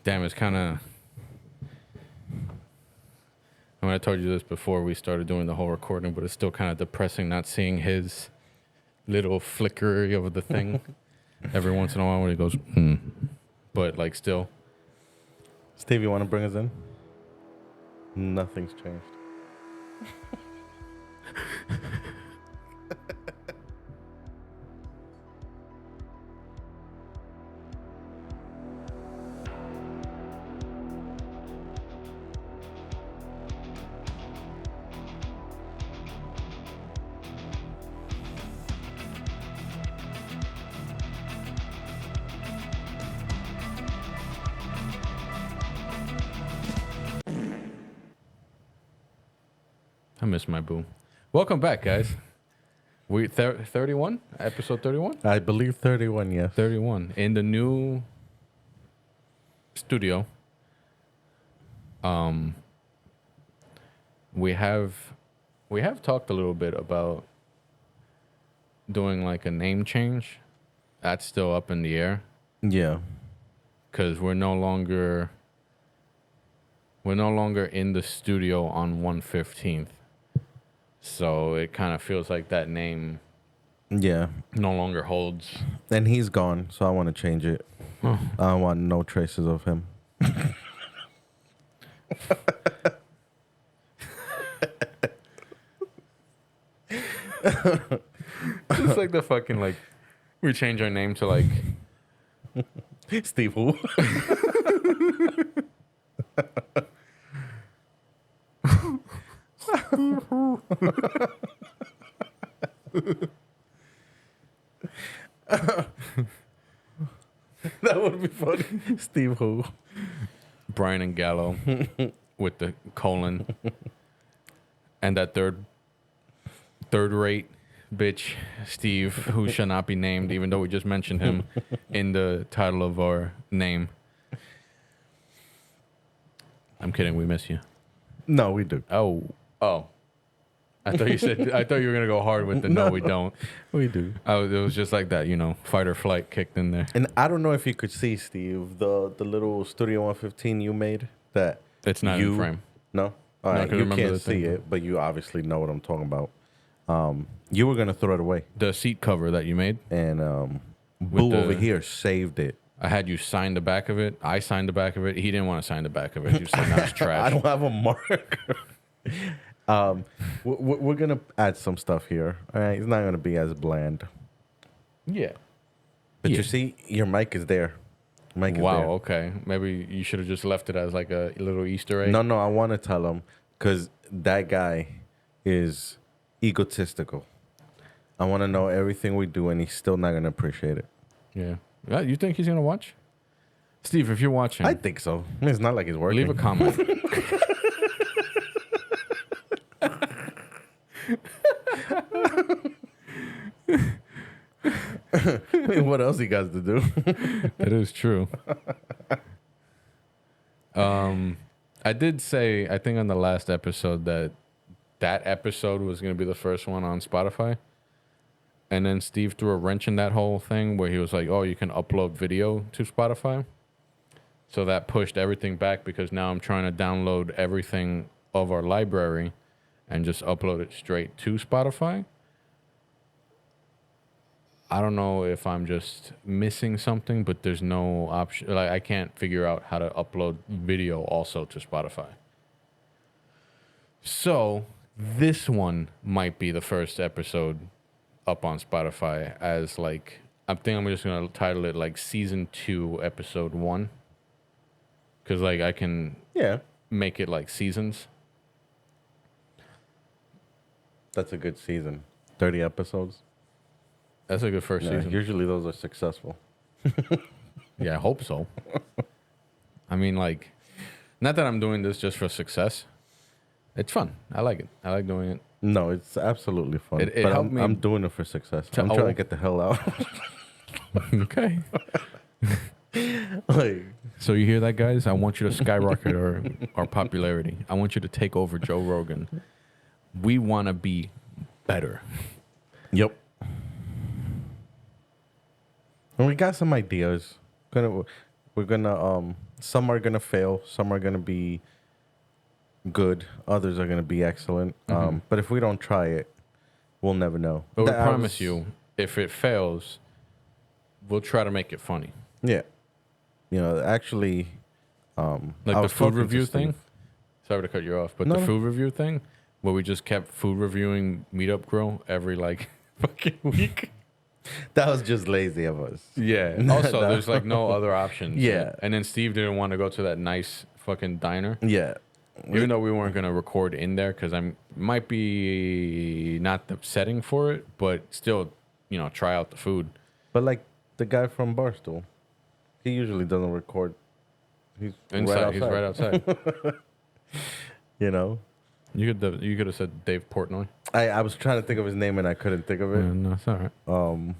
Damn, it's kind of... I mean, I told you this before we started doing the whole recording, but it's still kind of depressing not seeing his little flickery of the thing every once in a while when he goes, But, like, still. Steve, you want to bring us in? Nothing's changed. I miss my boo. Welcome back, guys. We 31? Episode 31? I believe 31, yes. 31. In the new studio. We have talked a little bit about doing like a name change. That's still up in the air. Yeah. Because we're no longer in the studio on 115th. So it kind of feels like that name no longer holds. And he's gone, so I want to change it. I want no traces of him. Just like the fucking, like, we change our name to, like... Steve who? That would be funny. Steve who? Brian and Gallo with the colon. And that third rate bitch, Steve, who shall not be named, even though we just mentioned him in the title of our name. I'm kidding, we miss you. No, we do. Oh. I thought you were gonna go hard with the no we don't. We do. Oh, it was just like that, fight or flight kicked in there. And I don't know if you could see, Steve, the little Studio 115 you made. That it's not in frame. No? All right, you can't see it, but you obviously know what I'm talking about. You were gonna throw it away. The seat cover that you made. And Boo over here saved it. I had you sign the back of it. I signed the back of it. He didn't want to sign the back of it. You said, "No, it's trash." I don't have a marker. We're gonna add some stuff here. All right, it's not gonna be as bland. Yeah, but you see, your mic is there. Mic is wow. there. Okay, maybe you should have just left it as like a little Easter egg. No, I want to tell him because that guy is egotistical. I want to know everything we do, and he's still not gonna appreciate it. Yeah. You think he's gonna watch? Steve, if you're watching, I think so. It's not like he's working. Leave a comment. I mean, what else he got to do? That is true. I did say, I think on the last episode that episode was going to be the first one on Spotify. And then Steve threw a wrench in that whole thing where he was like, oh, you can upload video to Spotify. So that pushed everything back because now I'm trying to download everything of our library and just upload it straight to Spotify. I don't know if I'm just missing something, but there's no option. Like, I can't figure out how to upload video also to Spotify. So this one might be the first episode up on Spotify as like, I think I'm just going to title it like season 2, episode 1. Cause like I can make it like seasons. That's a good season. 30 episodes. That's a good first season. Usually those are successful. Yeah, I hope so. I mean, like, not that I'm doing this just for success. It's fun. I like it. I like doing it. No, it's absolutely fun. It but helped me I'm doing it for success. I'm trying to get the hell out. Okay. Like, so you hear that, guys? I want you to skyrocket our popularity. I want you to take over Joe Rogan. We want to be better. Yep. And we got some ideas. We're We're gonna some are gonna fail, some are gonna be good, others are gonna be excellent. But if we don't try it, we'll never know. But we That- I promise was- you, if it fails, we'll try to make it funny. Yeah. You know, actually, Like I the was food talking to review Steve. thing. Sorry to cut you off, but No, the no. food review thing, where we just kept food reviewing Meetup Grill every like fucking week. That was just lazy of us. Yeah. Also, there's like no other options. Yeah. And then Steve didn't want to go to that nice fucking diner, Yeah. even though we weren't gonna record in there because I might be not the setting for it, but still, try out the food. But like the guy from Barstool, he usually doesn't record. He's Inside, he's right outside. outside. You know, You could have said Dave Portnoy. I was trying to think of his name and I couldn't think of it. Yeah, no, it's all right.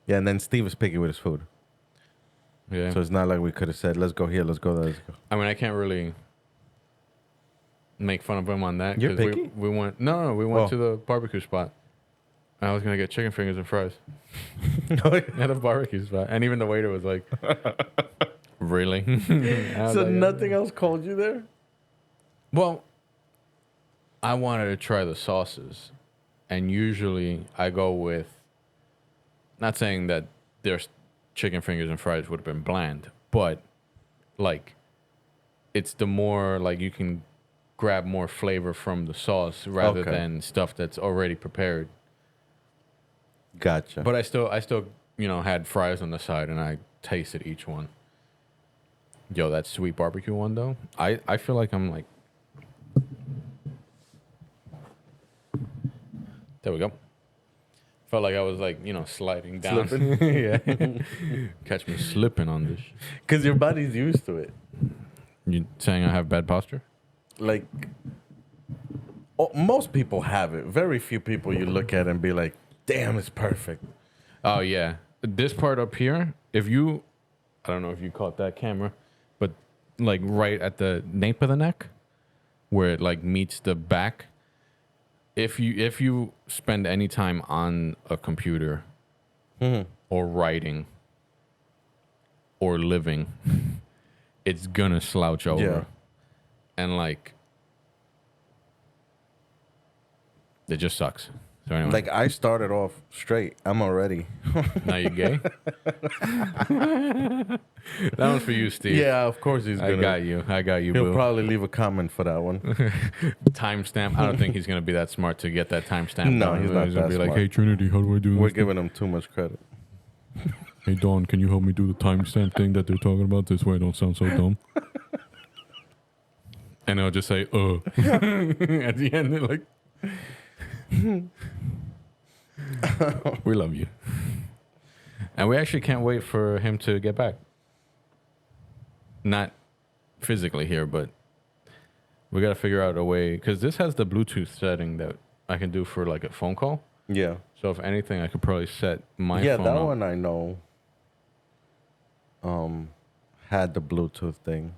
Yeah, and then Steve was picky with his food, Yeah. so it's not like we could have said, "Let's go here, let's go there." Let's go. I mean, I can't really make fun of him on that. You're 'cause picky? we went. No, we went Oh. to the barbecue spot. I was gonna get chicken fingers and fries at a barbecue spot, and even the waiter was like, "Really?" I was So like, nothing else called you there? Well, I wanted to try the sauces, and usually I go with. Not saying that their chicken fingers and fries would have been bland, but like, it's the more like you can grab more flavor from the sauce rather Okay. than stuff that's already prepared. Gotcha. But I still had fries on the side and I tasted each one. Yo, that sweet barbecue one though, I feel like I'm like, there we go. Felt like I was like, sliding down. Yeah. Catch me slipping on this. Because your body's used to it. You saying I have bad posture? Like, most people have it. Very few people you look at and be like, "Damn, it's perfect." Oh yeah. This part up here, I don't know if you caught that camera, but like right at the nape of the neck, where it like meets the back. If you spend any time on a computer, or writing, or living, it's gonna slouch over, Yeah. and like it just sucks. So anyway, Like, I started off straight. I'm already. now you gay. That one's for you, Steve. Yeah, of course he's I gonna. got you, He'll boo. probably leave a comment for that one. Timestamp. I don't think he's gonna be that smart to get that timestamp. No, down. he's not gonna that be like, smart. "Hey Trinity, how do I do We're this?" giving him too much credit. Hey Dawn, can you help me do the timestamp thing that they're talking about? This way I don't sound so dumb. And I'll just say, at the end, they're like, we love you. And we actually can't wait for him to get back. Not physically here, but we got to figure out a way. Because this has the Bluetooth setting that I can do for like a phone call. Yeah. So if anything, I could probably set my Yeah, phone that up. one I know. Had the Bluetooth thing.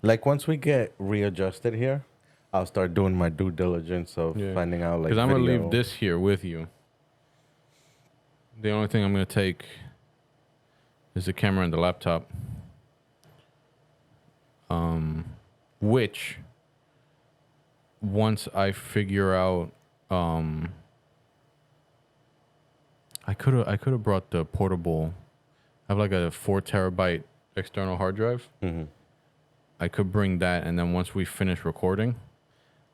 Like, once we get readjusted here, I'll start doing my due diligence of Yeah. finding out, like, Because I'm going to video. leave this here with you. The only thing I'm going to take is the camera and the laptop. Which, once I figure out, I could have brought the portable. I have like a 4 terabyte external hard drive. Mm-hmm. I could bring that, and then once we finish recording,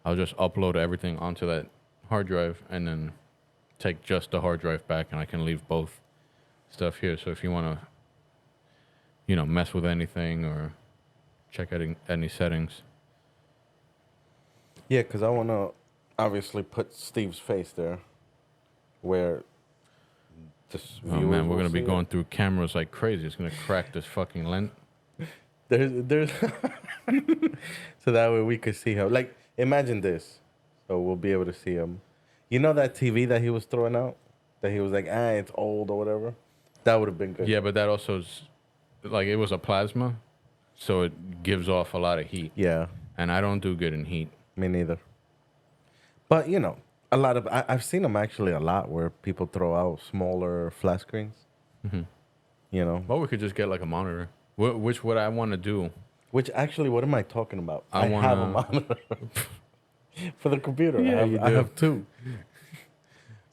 I'll just upload everything onto that hard drive, and then take just the hard drive back, and I can leave both stuff here. So if you want to, mess with anything or check out any settings. Yeah, because I want to obviously put Steve's face there where this Oh man, we're gonna be going through cameras like crazy. It's gonna crack this fucking lens. There's so that way we could see him. Like, imagine this. So we'll be able to see him. You know that TV that he was throwing out? That he was like, it's old or whatever? That would have been good. Yeah, but that also is like it was a plasma, so it gives off a lot of heat. Yeah, And I don't do good in heat. me neither. But, a lot of... I've seen them actually a lot where people throw out smaller flat screens. Mm-hmm. You know. Well, we could just get like a monitor. Which what I want to do. Which actually, what am I talking about? I have a wanna- monitor for the computer. Yeah, you I do. have two.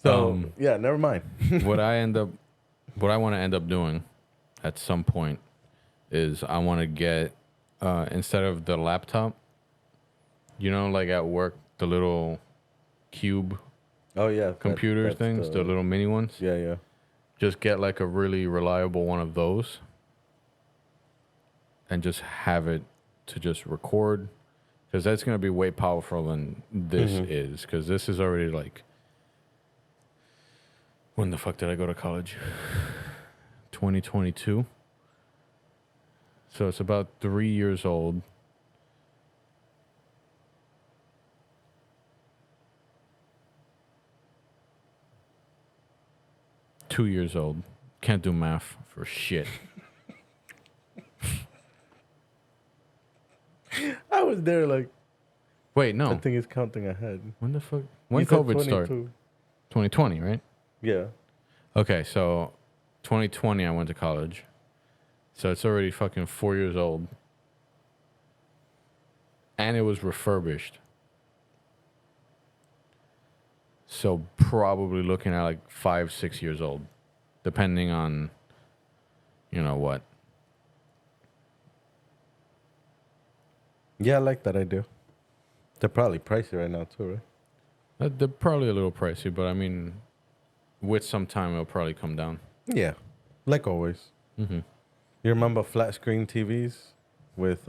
So yeah, never mind. what I want to end up doing at some point is I want to get instead of the laptop, like at work, the little cube Oh yeah, computer that's things, the little mini ones. Yeah, yeah. Just get like a really reliable one of those and just have it to just record, because that's going to be way powerful than this is, because this is already like, when the fuck did I go to college? 2022. So it's about 3 years old. Two-years old. Can't do math for shit. I was there like. Wait, no. I think it's counting ahead. When the fuck? When You said COVID started? 2020, right? Yeah. Okay, so 2020 I went to college. So it's already fucking 4 years old. And it was refurbished. So probably looking at like 5, 6 years old. Depending on, what. Yeah, I like that idea. They're probably pricey right now too, right? They're probably a little pricey, but I mean, with some time it'll probably come down. Yeah, like always. Mm-hmm. You remember flat screen TVs with,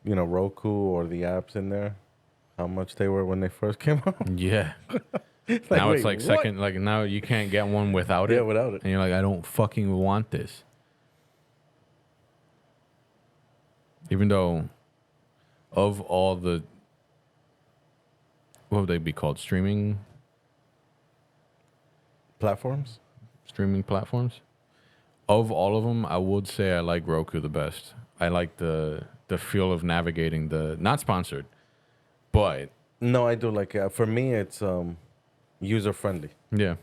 Roku or the apps in there? How much they were when they first came out? Yeah. Like, now it's wait, like what? second, like now you can't get one without it. Yeah, without it. And you're like, I don't fucking want this. Even though of all the, what would they be called? Streaming Platforms? platforms? Of all of them, I would say I like Roku the best. I like the feel of navigating not sponsored, but No, I do like it. For me, it's user friendly. yeah.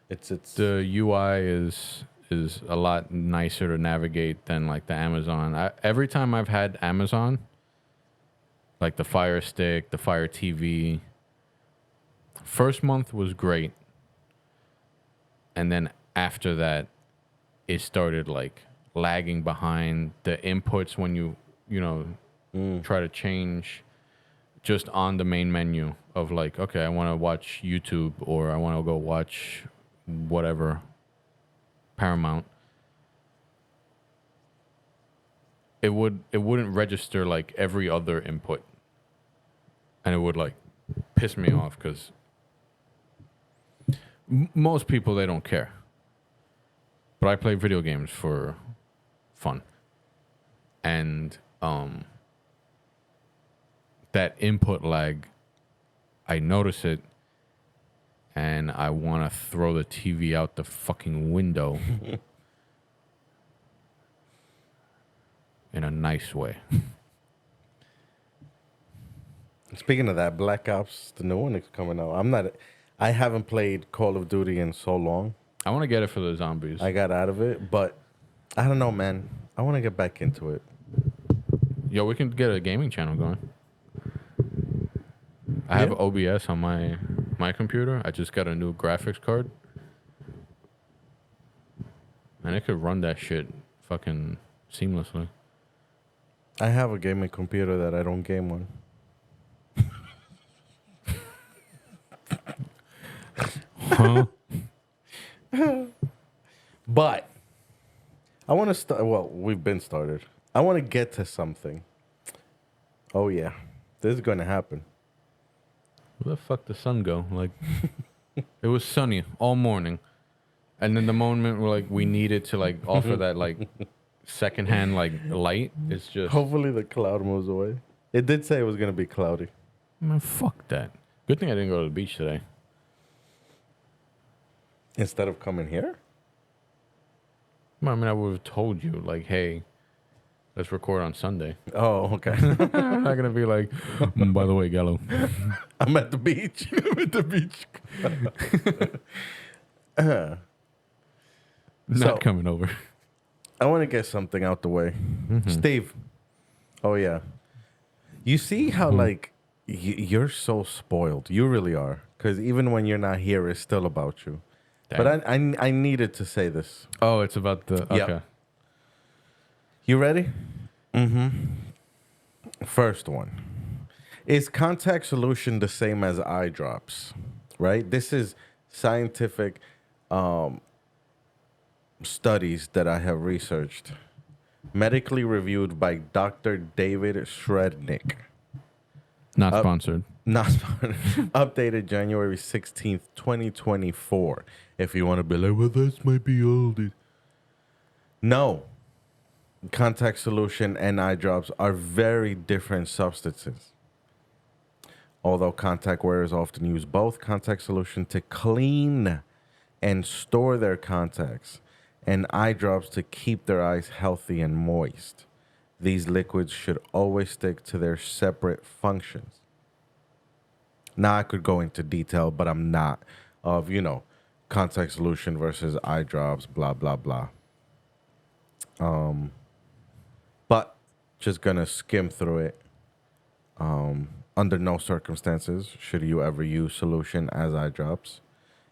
It's The UI is a lot nicer to navigate than like the Amazon. Every time I've had Amazon, like the Fire Stick, the Fire TV, first month was great. And then after that, it started like lagging behind the inputs when you try to change just on the main menu of like, okay, I want to watch YouTube or I want to go watch whatever, Paramount. It wouldn't register like every other input, and it would like piss me off because most people, they don't care, but I play video games for fun, and that input lag, I notice it, and I want to throw the TV out the fucking window in a nice way. Speaking of that, Black Ops, the new one is coming out. I haven't played Call of Duty in so long. I want to get it for the zombies. I got out of it, but I don't know, man. I want to get back into it. Yo, we can get a gaming channel going. I have OBS on my computer. I just got a new graphics card. And it could run that shit fucking seamlessly. I have a gaming computer that I don't game on. Huh? But I want to start. Well, we've been started. I want to get to something. Oh, yeah. This is going to happen. Where the fuck the sun go? Like, it was sunny all morning. And then the moment we needed to like offer that like secondhand like light, it's just Hopefully the cloud moves away. It did say it was going to be cloudy. Man, fuck that. Good thing I didn't go to the beach today. Instead of coming here? Well, I mean, I would have told you, like, hey, let's record on Sunday. Oh, okay. I'm not gonna be like, by the way, Gallo, I'm at the beach. I'm at the beach. Not coming over. I want to get something out the way. Steve. Oh, yeah. You see how, like, you're so spoiled. You really are. Because even when you're not here, it's still about you. Damn. But I needed to say this. Oh, it's about the... Yep. Okay. You ready? First one. Is contact solution the same as eye drops? Right? This is scientific studies that I have researched. Medically reviewed by Dr. David Shrednick. Not sponsored. Not sponsored. Updated January 16th, 2024. If you want to be like, well, that might be old. No. Contact solution and eye drops are very different substances. Although contact wearers often use both, contact solution to clean and store their contacts, and eye drops to keep their eyes healthy and moist. These liquids should always stick to their separate functions. Now, I could go into detail, but I'm not, of, contact solution versus eye drops, blah, blah, blah. But just going to skim through it. Under no circumstances should you ever use solution as eye drops,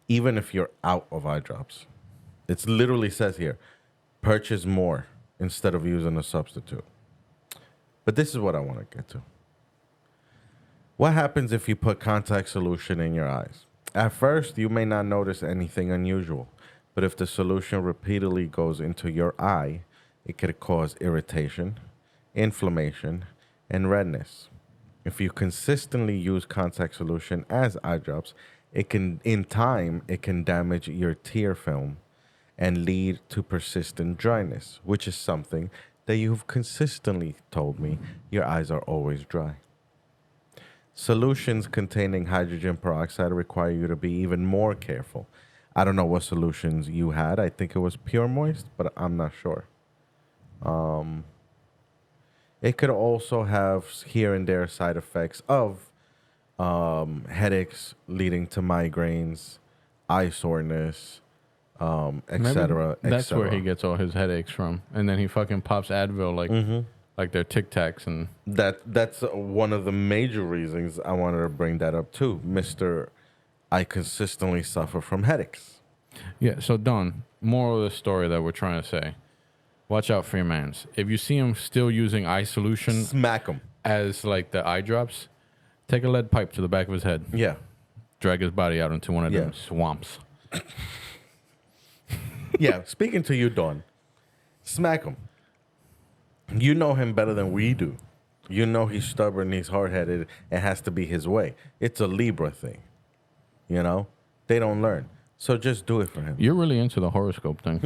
even if you're out of eye drops. It literally says here, purchase more instead of using a substitute. But this is what I want to get to. What happens if you put contact solution in your eyes? At first, you may not notice anything unusual, but if the solution repeatedly goes into your eye, it could cause irritation, inflammation, and redness. If you consistently use contact solution as eye drops, it can damage your tear film and lead to persistent dryness, which is something that you've consistently told me your eyes are always dry. Solutions containing hydrogen peroxide require you to be even more careful. I don't know what solutions you had. I think it was Pure Moist, but I'm not sure. It could also have here and there side effects of headaches leading to migraines, eye soreness, etc. That's where he gets all his headaches from, and then he fucking pops Advil like they're Tic Tacs, and that's one of the major reasons I wanted to bring that up too, Mister. I consistently suffer from headaches. Yeah. So Don, moral of the story that we're trying to say: watch out for your mans. If you see him still using eye solution, Smack him. as like the eye drops, take a lead pipe to the back of his head. Yeah. Drag his body out into one of them swamps. Yeah. Speaking to you, Dawn, smack him. You know him better than we do. You know he's stubborn, he's hard-headed, it has to be his way. It's a Libra thing. They don't learn. So just do it for him. You're really into the horoscope thing.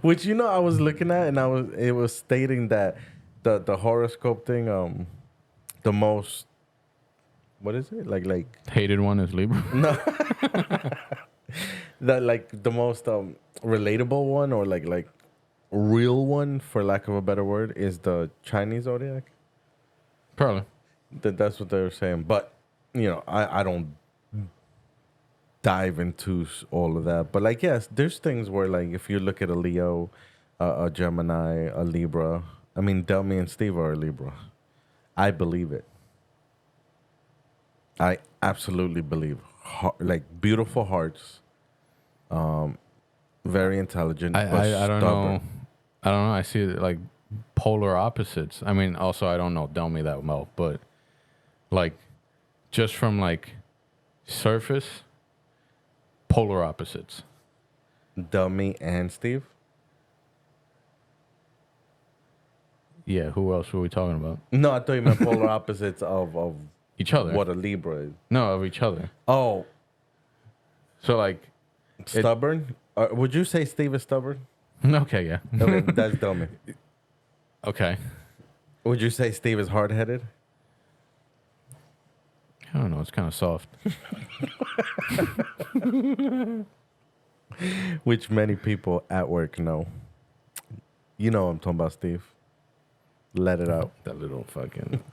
Which I was looking at, and it was stating that the horoscope thing, the most, what is it? Like Hated one is Libra. no, that the most relatable one, or like real one, for lack of a better word, is the Chinese zodiac. Probably. That's what they were saying. But I don't dive into all of that. But yes, there's things where if you look at a Leo, a Gemini, a Libra. I mean, Delmy and Steve are a Libra. I believe it. I absolutely believe. Beautiful hearts. Very intelligent. I don't stubborn. know. I don't know. I see it like polar opposites. I mean, also I don't know Delmy that well, but just from surface, polar opposites. Delmy and Steve. Yeah, who else were we talking about? No, I thought you meant polar opposites of each other. What a Libra is. No, of each other. Oh. So stubborn? Would you say Steve is stubborn? Okay, yeah. Okay, that's Delmy. Okay. Would you say Steve is hard-headed? I don't know. It's kind of soft. Which many people at work know. You know what I'm talking about, Steve. Let it out. That little fucking...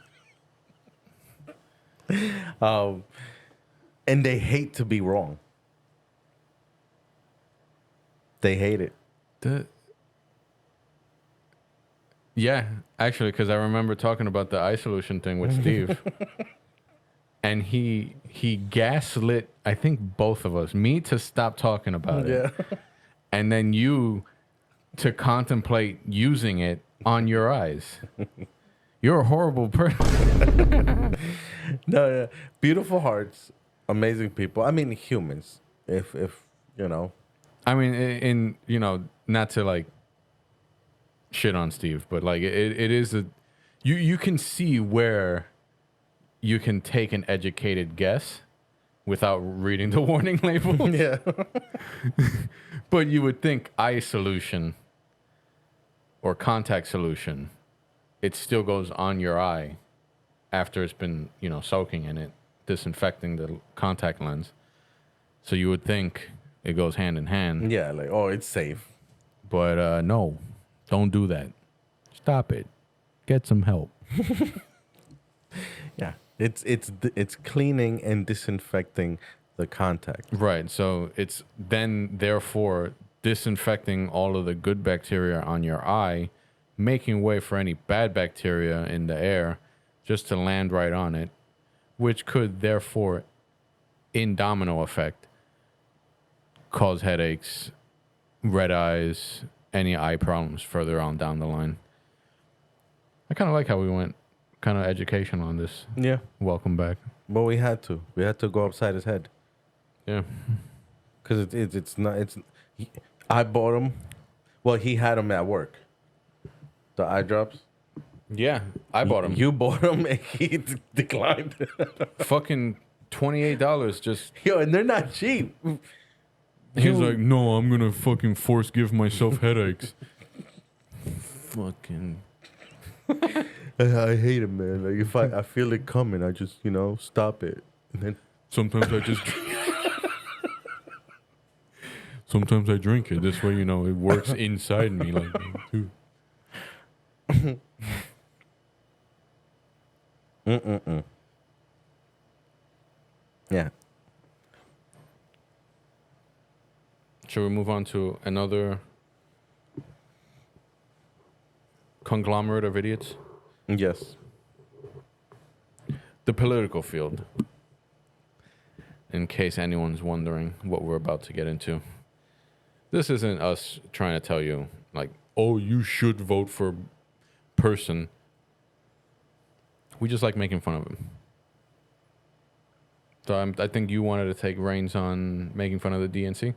And they hate to be wrong. They hate it. The Yeah, actually, because I remember talking about the eye solution thing with Steve, and he gaslit, I think, both of us, me to stop talking about it, Yeah. and then you to contemplate using it on your eyes. You're a horrible person. No, yeah. Beautiful hearts, amazing people. I mean, humans. If you know. I mean, not to like shit on Steve, but like it is you can see where you can take an educated guess without reading the warning label. Yeah. But you would think eye solution or contact solution, it still goes on your eye after it's been, soaking in it, disinfecting the contact lens. So you would think it goes hand in hand. Yeah. Like, oh, it's safe. But no, don't do that. Stop it. Get some help. Yeah. It's cleaning and disinfecting the contact. Right. So it's then, therefore, disinfecting all of the good bacteria on your eye, making way for any bad bacteria in the air just to land right on it, which could, therefore, in domino effect, cause headaches, red eyes, any eye problems further on down the line. I kind of like how we went kind of education on this. Yeah. Welcome back. But we had to. We had to go upside his head. Yeah. Because it's not. I bought him. Well, he had them at work. The eye drops. Yeah. I bought them. You bought them and he declined. Fucking $28 just. Yo, and they're not cheap. He's like, no, I'm gonna fucking force give myself headaches. Fucking. I hate it, man. Like if I feel it coming, I just stop it. And then Sometimes I just. Sometimes I drink it. This way, it works inside me. Like, dude. Yeah. Should we move on to another conglomerate of idiots? Yes. The political field. In case anyone's wondering what we're about to get into. This isn't us trying to tell you, like, oh, you should vote for person. We just like making fun of him. So I think you wanted to take reins on making fun of the DNC.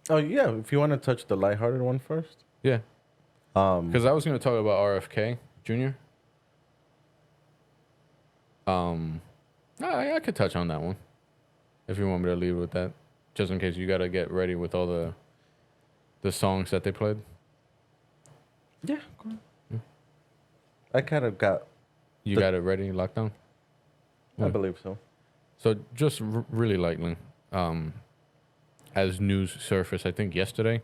Oh yeah. If you want to touch the lighthearted one first. Yeah. Because I was going to talk about RFK Jr. I could touch on that one if you want me to leave with that, just in case you got to get ready with all the songs that they played. Yeah. Go on. Yeah. I kind of got. You got it ready, locked down? I believe so. So just really lightly, as news surfaced, I think yesterday.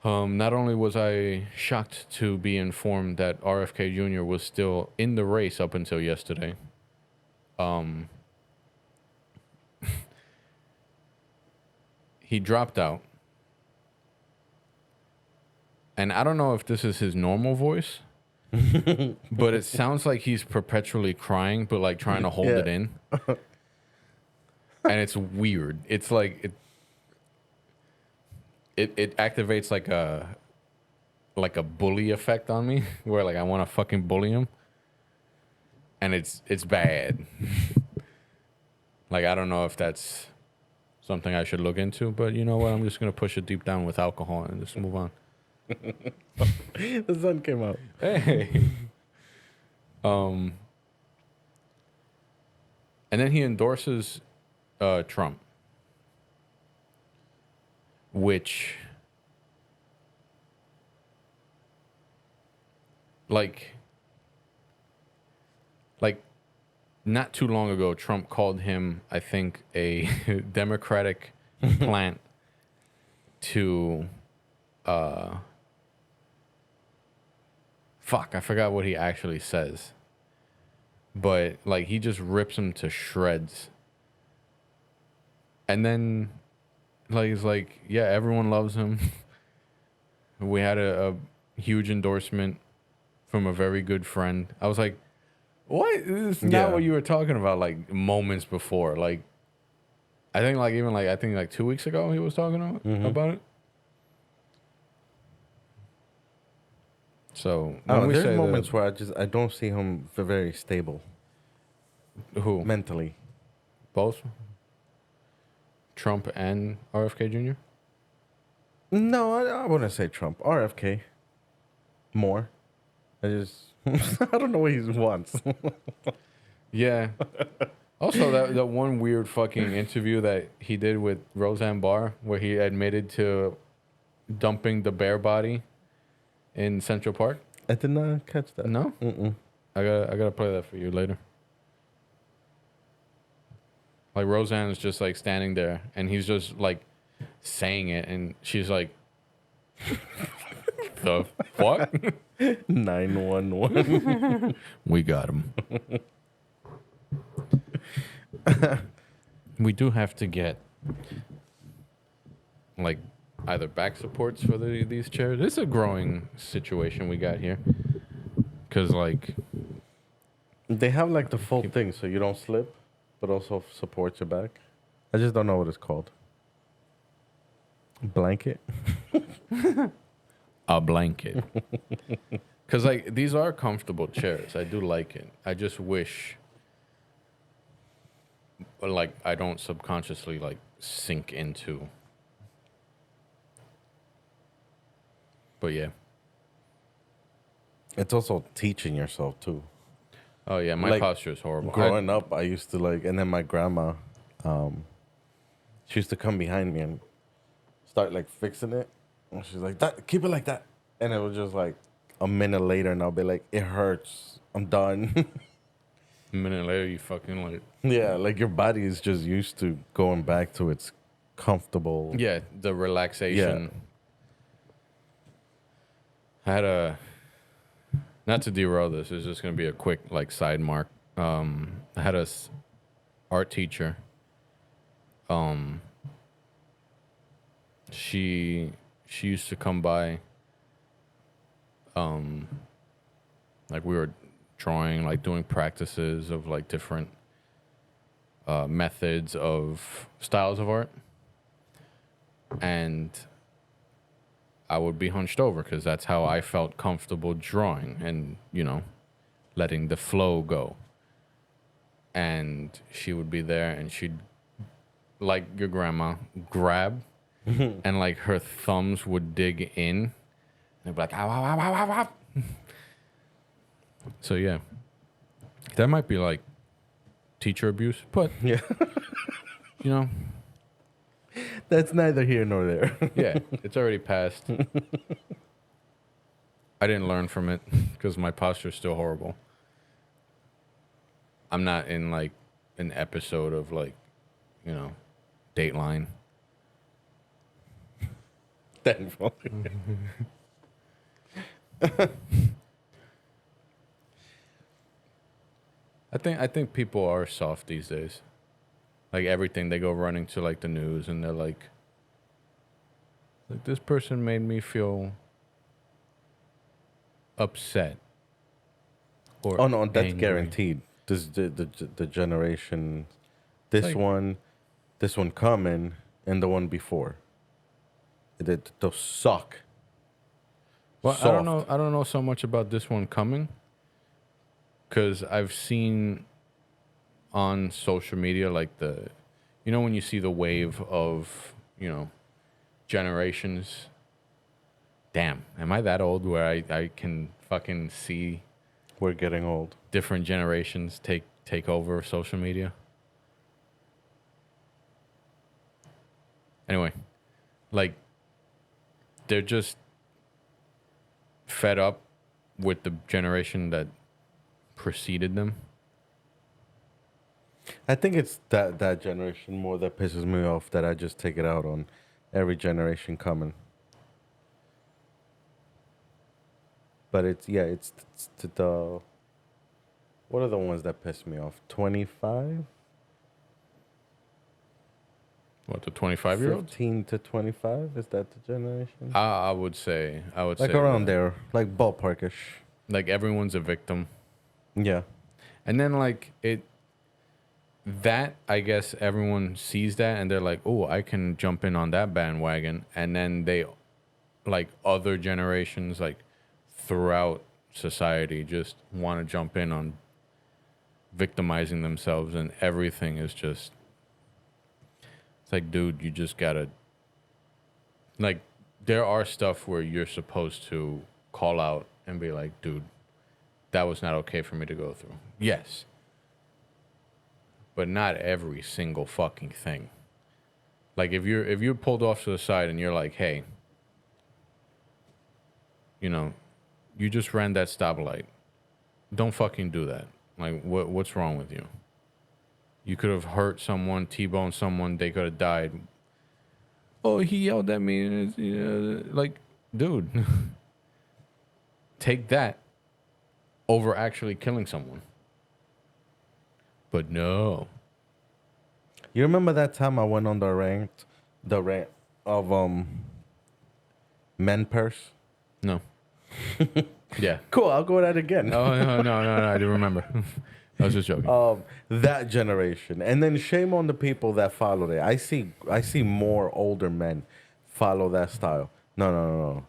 Not only was I shocked to be informed that RFK Jr. was still in the race up until yesterday. He dropped out. And I don't know if this is his normal voice, but it sounds like he's perpetually crying, but like trying to hold it in. And it's weird. It's like it activates like a bully effect on me, where like I want to fucking bully him, and it's bad. Like I don't know if that's something I should look into, but you know what? I'm just gonna push it deep down with alcohol and just move on. The sun came out. Hey. And then he endorses Trump, which, like not too long ago, Trump called him, I think, a Democratic plant to, fuck, I forgot what he actually says. But, like, he just rips him to shreds. And then Like he's like, yeah, everyone loves him. We had a huge endorsement from a very good friend. I was like, what? This is not Yeah. what you were talking about like moments before. Like I think like even like I think like 2 weeks ago he was talking about it. So I when don't know. we There's say the moments where I don't see him very stable who mentally. both Trump and RFK Jr. No, I wouldn't say Trump. RFK more. I just I don't know what he wants. Yeah. Also, that one weird fucking interview that he did with Roseanne Barr, where he admitted to dumping the bear body in Central Park. I did not catch that. No, Mm-mm. I gotta play that for you later. Like Roseanne is just like standing there, and he's just like saying it, and she's like, "The fuck? 911. We got him. We do have to get like either back supports for these chairs. It's a growing situation we got here, cause like They have like the full thing, so you don't slip, but also supports your back. I just don't know what it's called. Blanket. a blanket. Cause like these are comfortable chairs. I do like it. I just wish like I don't subconsciously like sink into. But yeah. It's also teaching yourself too. Oh yeah, my Like, posture is horrible. Growing up, I used to like, and then my grandma, she used to come behind me and start like fixing it. And she's like, "That, keep it like that." And it was just like a minute later, and I'll be like, "It hurts. I'm done." A minute later, you fucking like Yeah, like your body is just used to going back to its comfortable. yeah, the relaxation. I had a not to derail this. It's just gonna be a quick like side mark. I had a art teacher. Um, she used to come by. Like we were drawing, like doing practices of like different methods of styles of art, and I would be hunched over because that's how I felt comfortable drawing, and letting the flow go. And she would be there, and she'd like your grandma grab, and like her thumbs would dig in, and be like ow ow ow ow ow ow. So yeah, that might be like teacher abuse, but Yeah. you know, That's neither here nor there. yeah, it's already passed. I didn't learn from it because my posture's still horrible. I'm not in like an episode of like, Dateline. Thankfully. I think people are soft these days. Like everything, they go running to like the news, and they're like this person made me feel upset or Oh no, that's angry. guaranteed. This the generation, this Like- one, this one coming, and the one before. Those suck. Well, Soft. I don't know so much about this one coming, because I've seen on social media like when you see the wave of generations. Damn, am I that old where I can fucking see We're getting old. different generations take over social media? Anyway, like they're just fed up with the generation that preceded them. I think it's that generation more that pisses me off, that I just take it out on every generation coming. But it's the what are the ones that piss me off? 25? What, the 25-year-olds? 15 to 25. Is that the generation? I would say Like around there, like ballparkish. like everyone's a victim. Yeah. And then like that I guess everyone sees that and they're like, "Oh, I can jump in on that bandwagon." And then they like other generations like throughout society just want to jump in on victimizing themselves, and everything is just, it's like, dude, you just got to, like, there are stuff where you're supposed to call out and be like, dude, that was not okay for me to go through. Yes. But not every single fucking thing. Like if you're pulled off to the side and you're like, hey, you know, you just ran that stoplight. Don't fucking do that. Like what's wrong with you? You could have hurt someone, T-boned someone, they could have died. Oh, he yelled at me and like, dude, take that over actually killing someone. But no. You remember that time I went on the rant of men purse? No. Yeah. Cool, I'll go with that again. Oh, no, I do remember. I was just joking. That generation, and then shame on the people that followed it. I see more older men follow that style. No.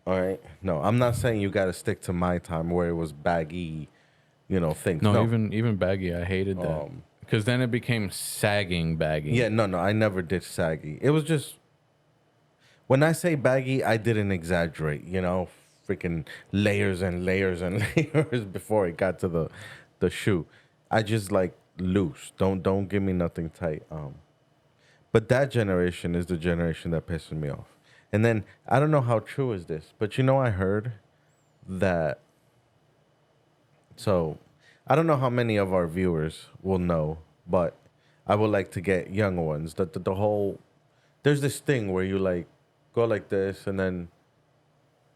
All right, no, I'm not saying you got to stick to my time where it was baggy, things. No, even baggy, I hated that because then it became sagging baggy. Yeah, no, I never did saggy. It was just when I say baggy, I didn't exaggerate. Freaking layers and layers and layers before it got to the shoe. I just like loose. Don't give me nothing tight. But that generation is the generation that pisses me off. And then I don't know how true is this, but I heard that. So I don't know how many of our viewers will know, but I would like to get younger ones. The whole there's this thing where you like go like this and then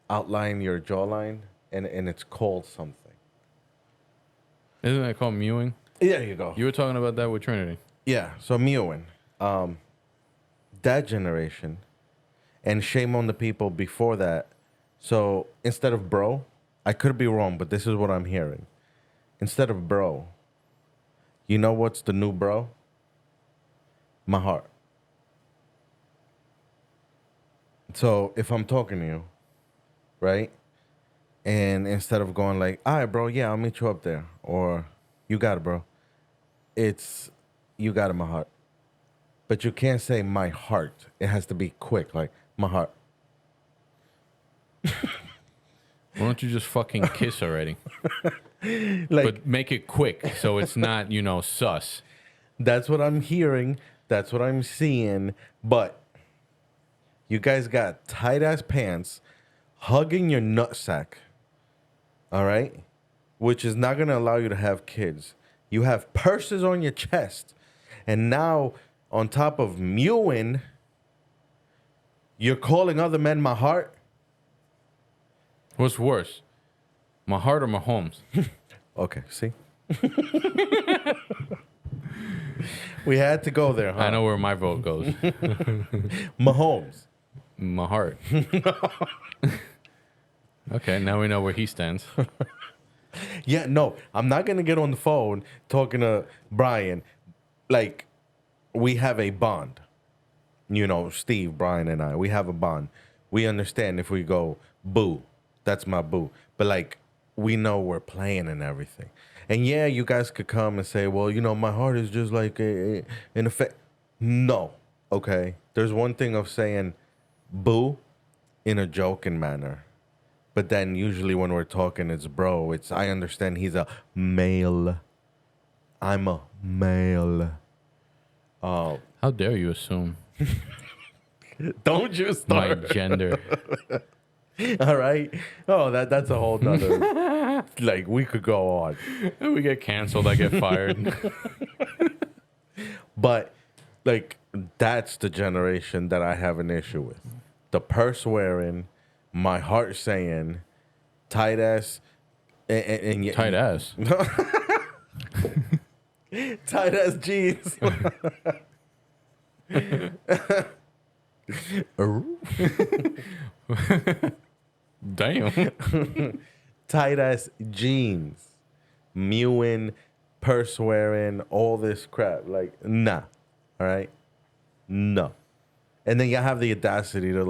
outline your jawline, and it's called something. Isn't that called mewing? There you go. You were talking about that with Trinity. Yeah, so mewing. That generation, and shame on the people before that. So instead of bro, I could be wrong, but this is what I'm hearing. Instead of bro, you know what's the new bro? My heart. So if I'm talking to you, right? And instead of going like, all right, bro, yeah, I'll meet you up there. Or, you got it, bro. It's, you got it, my heart. But you can't say my heart. It has to be quick, like, my heart. Why don't you just fucking kiss already? But make it quick so it's not, sus. That's what I'm hearing. That's what I'm seeing. But you guys got tight-ass pants hugging your nutsack, all right? Which is not going to allow you to have kids. You have purses on your chest. And now, on top of mewing, you're calling other men my heart? What's worse, my heart or Mahomes? Okay, see? We had to go there, huh? I know where my vote goes. Mahomes. My heart. Okay, now we know where he stands. Yeah, no, I'm not going to get on the phone talking to Brian. Like, we have a bond. Steve, Brian, and I, we have a bond. We understand if we go, boo, that's my boo. But, like, we know we're playing and everything. And, yeah, you guys could come and say, well, my heart is just like in effect. No, okay? There's one thing of saying boo in a joking manner. But then usually when we're talking, it's bro. I understand he's a male. I'm a male. How dare you assume Don't you start. my gender? All right. Oh, that's a whole nother. Like, we could go on. We get canceled. I get fired. But, like, that's the generation that I have an issue with. The purse wearing, my heart saying, tight ass. And Tight ass. Tight ass jeans. Damn. Tight ass jeans, mewing, purse wearing, all this crap. Like, nah. All right? No. And then you have the audacity to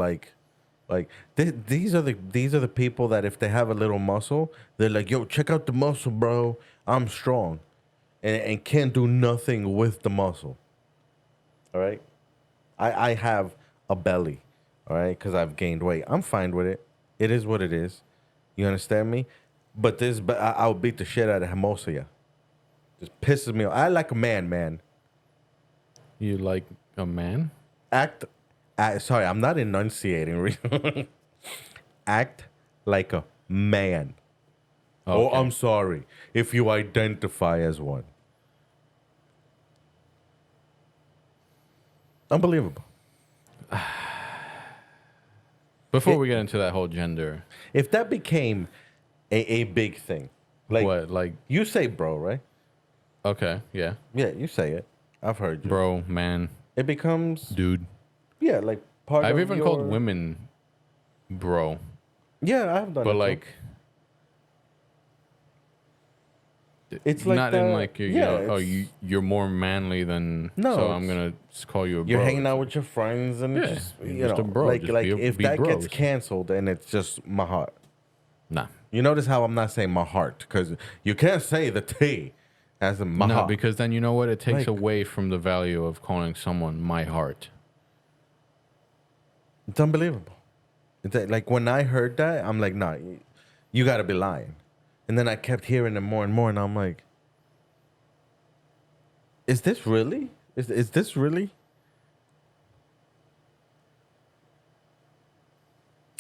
these are the people that if they have a little muscle, they're like, yo, check out the muscle, bro. I'm strong. And can't do nothing with the muscle. All right? I have a belly, all right, because I've gained weight. I'm fine with it. It is what it is. You understand me? But I'll beat the shit out of most of you. Just pisses me off. I like a man. You like a man? Sorry, I'm not enunciating. Act like a man. Okay. Oh, I'm sorry if you identify as one. Unbelievable. Before we get into that whole gender, If that became a big thing, like what? Like, you say, bro, right? okay, yeah, Yeah, you say it. I've heard you. bro, man, It becomes dude. like part I've of even called women bro, Yeah, I've done it. but too. like, It's like not in like you know, oh, it's- you're more manly than. No, so I'm it's- gonna just call you a bro. You're hanging out with your friends and Yeah, just you're just a bro. like Just like be if be that gets bros. canceled and it's just my heart. Nah, You notice how I'm not saying my heart because you can't say the T as in my no, heart. because then you know what? It takes Like- away from the value of calling someone my heart. It's unbelievable. Like when I heard that, I'm like, nah, you got to be lying. And then I kept hearing it more and more, and I'm like, is this really? Is this really?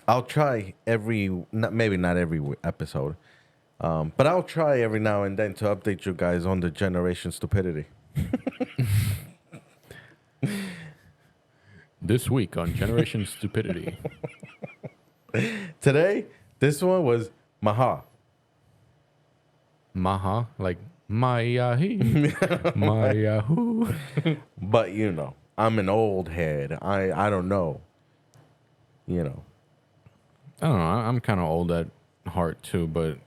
I'll try maybe not every episode, but I'll try every now and then to update you guys on the generation stupidity. This week on Generation Stupidity. Today, this one was Maha. Maha, like Mayahi. Mayahu. But I'm an old head. I don't know. I don't know. I'm kind of old at heart too, but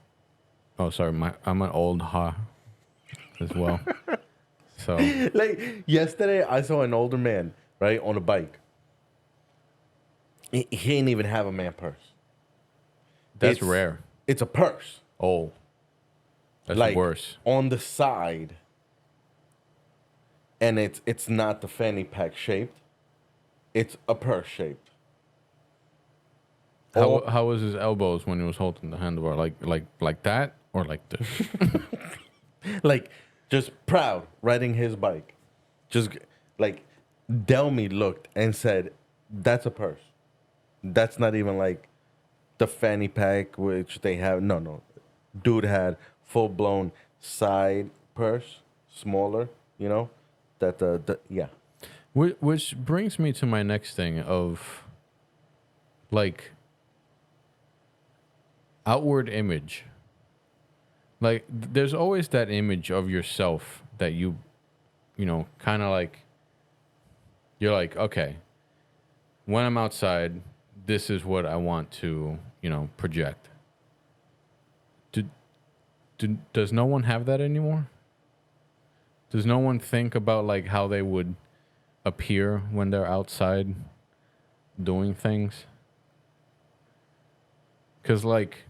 sorry, I'm an old ha as well. So Like yesterday, I saw an older man right on a bike. He ain't even have a man purse. that's It's- rare. It's a purse. Oh, that's Like worse. on the side, and it's not the fanny pack shaped. It's a purse shaped. How was his elbows when he was holding the handlebar? Like that or like this? Like just proud riding his bike. Just like Delmy looked and said, "That's a purse. That's not even like the fanny pack which they have. No. Dude had full blown side purse, smaller. Yeah. Which brings me to my next thing of like outward image. Like there's always that image of yourself that you kind of like you're like, okay, when I'm outside, this is what I want to, project. Does no one have that anymore? Does no one think about like how they would appear when they're outside doing things? Because like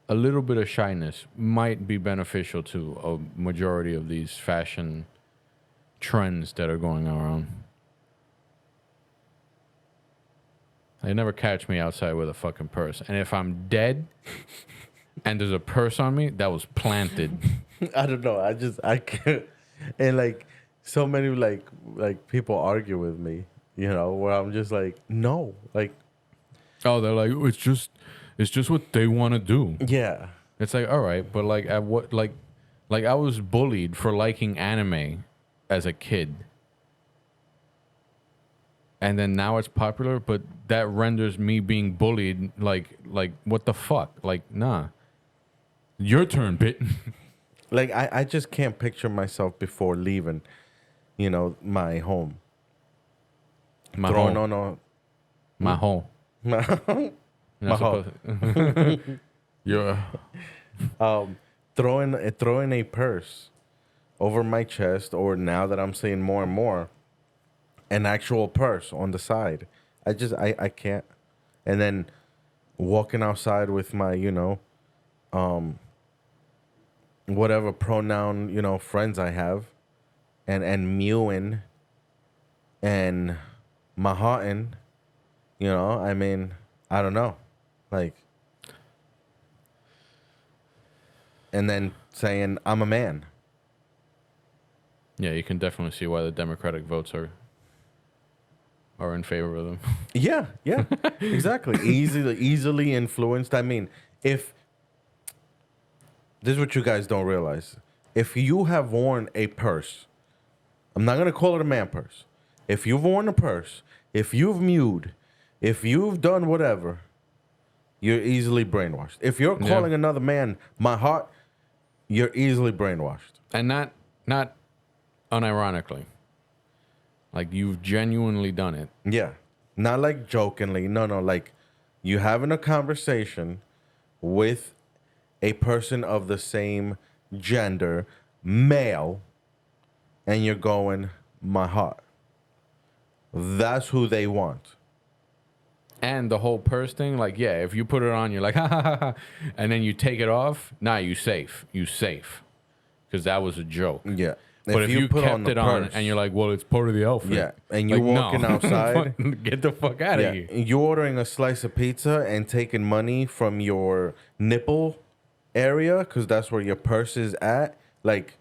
a little bit of shyness might be beneficial to a majority of these fashion trends that are going around. They never catch me outside with a fucking purse. And if I'm dead and there's a purse on me, that was planted. I don't know. I can't. And like so many like people argue with me, where I'm just like, no, like, Oh, they're like, oh, it's just what they want to do. yeah. It's like, all right, but like at what like I was bullied for liking anime as a kid. And then now it's popular, but that renders me being bullied like what the fuck? Like, nah. Your turn, bit. Like I just can't picture myself before leaving my home. My Throwing hole. on a My hole. my, You're my not hole. supposed. You're. Throwing a purse over my chest, or now that I'm seeing more and more, an actual purse on the side. I can't. And then walking outside with my, whatever pronoun, friends I have, and mewing and mahatin, I mean, I don't know. Like, and then saying I'm a man. Yeah, you can definitely see why the Democratic votes are in favor of them. Yeah, yeah, exactly. Easily influenced. I mean, if this is what you guys don't realize, if you have worn a purse, I'm not gonna call it a man purse. If you've worn a purse, if you've mewed, if you've done whatever, you're easily brainwashed. If you're Yeah. calling another man my heart, you're easily brainwashed. And not unironically. Like you've genuinely done it. Yeah, not like jokingly. No, like you having a conversation with a person of the same gender, male, and you're going, my heart. That's who they want. And the whole purse thing, like, yeah, if you put it on, you're like, ha ha ha, ha, and then you take it off, nah, you safe. Because that was a joke. Yeah. But if you put kept the it on purse, and you're like, well, it's part of the outfit. yeah, and you're like, walking no. outside, Get the fuck out yeah, of here. you're ordering a slice of pizza and taking money from your nipple area because that's where your purse is at. Like,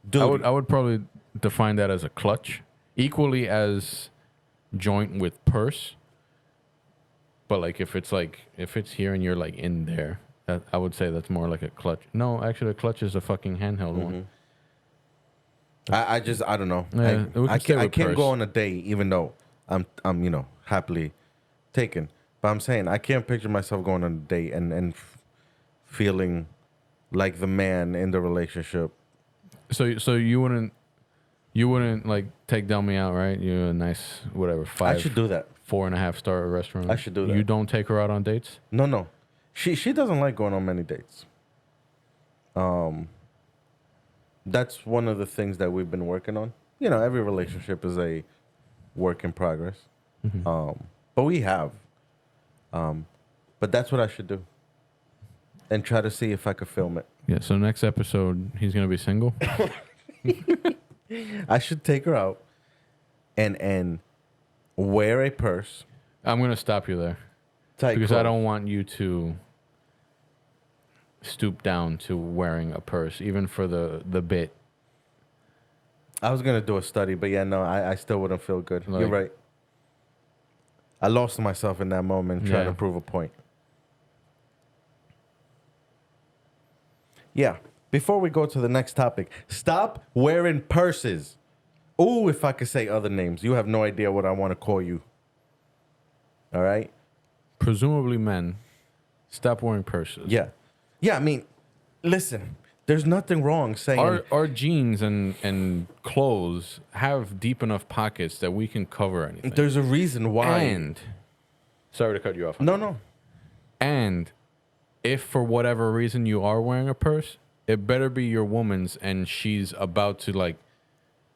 dude, I would probably define that as a clutch, equally as joint with purse. But like if it's here and you're like in there, I would say that's more like a clutch. No, actually, a clutch is a fucking handheld one. I don't know. Yeah, we can I stay can't, I with can't purse. go on a date even though I'm happily taken. But I'm saying I can't picture myself going on a date and feeling like the man in the relationship. So you wouldn't like take Delmy out, right? You're a nice whatever I should do that. 4.5 star restaurant. I should do that. You don't take her out on dates? No. She doesn't like going on many dates. That's one of the things that we've been working on. Every relationship is a work in progress. But we have. But that's what I should do. And try to see if I could film it. Yeah, so next episode he's gonna be single. I should take her out and wear a purse. I'm gonna stop you there. Tight Because clothes. I don't want you to stoop down to wearing a purse, even for the bit. I was gonna do a study, but yeah, no, I still wouldn't feel good. You're Like- right. I lost myself in that moment trying Yeah. to prove a point. Yeah. Before we go to the next topic, stop wearing purses. Ooh, if I could say other names, you have no idea what I want to call you. All right? Presumably men, stop wearing purses. Yeah. Yeah, I mean, listen, there's nothing wrong saying Our jeans and clothes have deep enough pockets that we can cover anything. there's a reason why. And sorry to cut you off. No. And if for whatever reason you are wearing a purse, it better be your woman's and she's about to like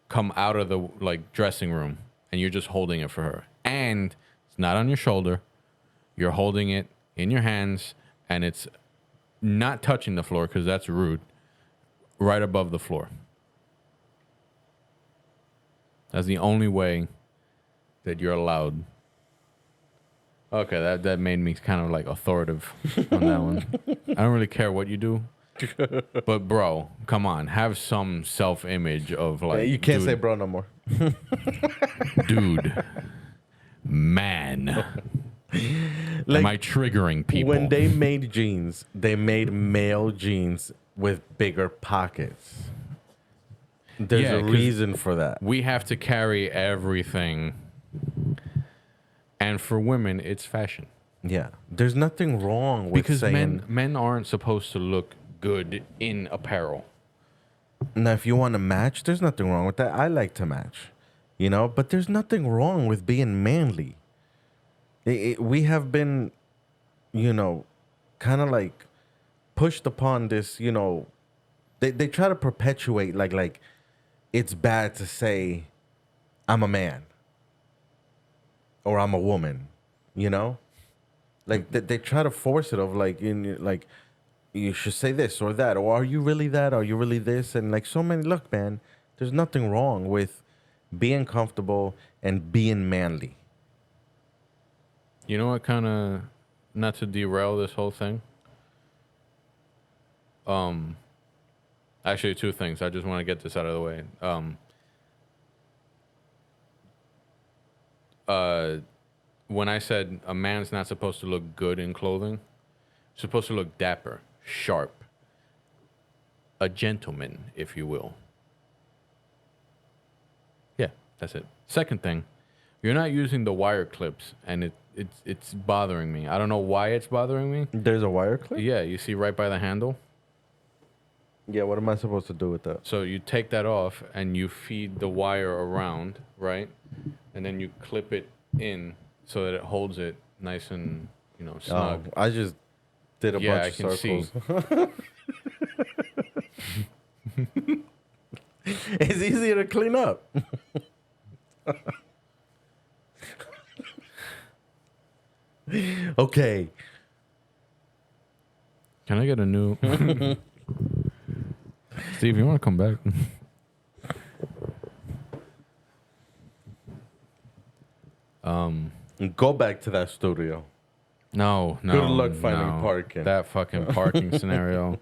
come out of the like dressing room and you're just holding it for her. And it's not on your shoulder. You're holding it in your hands and it's not touching the floor because that's rude. Right above the floor. That's the only way that you're allowed. Okay, that made me kind of like authoritative on that one. I don't really care what you do. But bro, come on, have some self-image of like Yeah, you can't dude, say bro no more. dude, man. Like, Am I triggering people? when they made jeans, they made male jeans with bigger pockets. There's Yeah, a 'cause reason for that. we have to carry everything. And for women, it's fashion. Yeah. There's nothing wrong with Because saying men aren't supposed to look good in apparel. Now, if you want to match, there's nothing wrong with that. I like to match, but there's nothing wrong with being manly. We have been, you know, kind of like pushed upon this, they try to perpetuate like it's bad to say I'm a man or I'm a woman, you know? Like they try to force it of like you should say this or that, or are you really that? Are you really this? And like so many, look, man, there's nothing wrong with being comfortable and being manly. You know what kind of, not to derail this whole thing. Actually, two things. I just want to get this out of the way. When I said a man's not supposed to look good in clothing, supposed to look dapper, sharp, a gentleman, if you will. Yeah, that's it. Second thing, you're not using the wire clips, and it's bothering me. I don't know why it's bothering me. There's a wire clip? Yeah, you see right by the handle. Yeah, what am I supposed to do with that? So you take that off and you feed the wire around, right? And then you clip it in so that it holds it nice and, snug. I just did a bunch of circles. It's easier to clean up. Okay. Can I get a new... Steve, you want to come back? Go back to that studio. No. Good luck finding parking. That fucking parking scenario.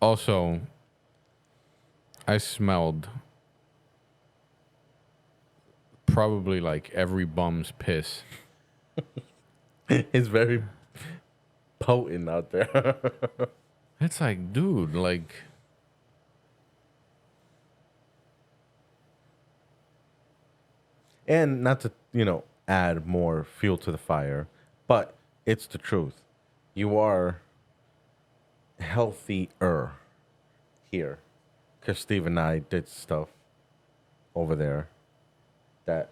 Also, I smelled probably like every bum's piss. It's very potent out there. It's like, dude, like... And not to, add more fuel to the fire, but it's the truth. You are healthier here. Because Steve and I did stuff over there that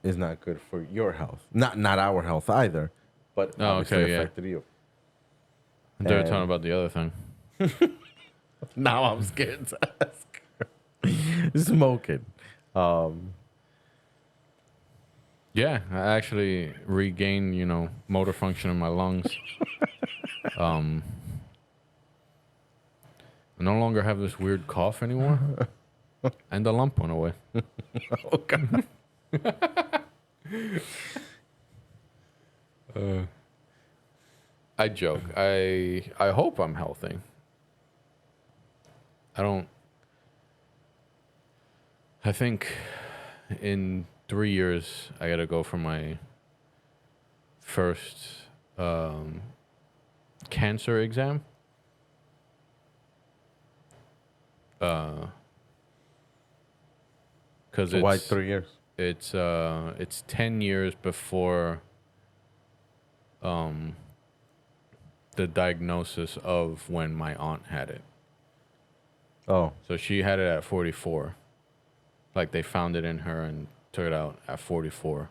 is not good for your health. Not our health either, but obviously affected you. They were talking about the other thing. Now I'm scared to ask. Smoking. Yeah, I actually regained, motor function in my lungs. I no longer have this weird cough anymore. And the lump went away. Oh, God. I joke. I hope I'm healthy. I think in 3 years I gotta go for my first cancer exam. Because Why 3 years? It's 10 years before the diagnosis of when my aunt had it. Oh. So she had it at 44. Like they found it in her and took it out at 44.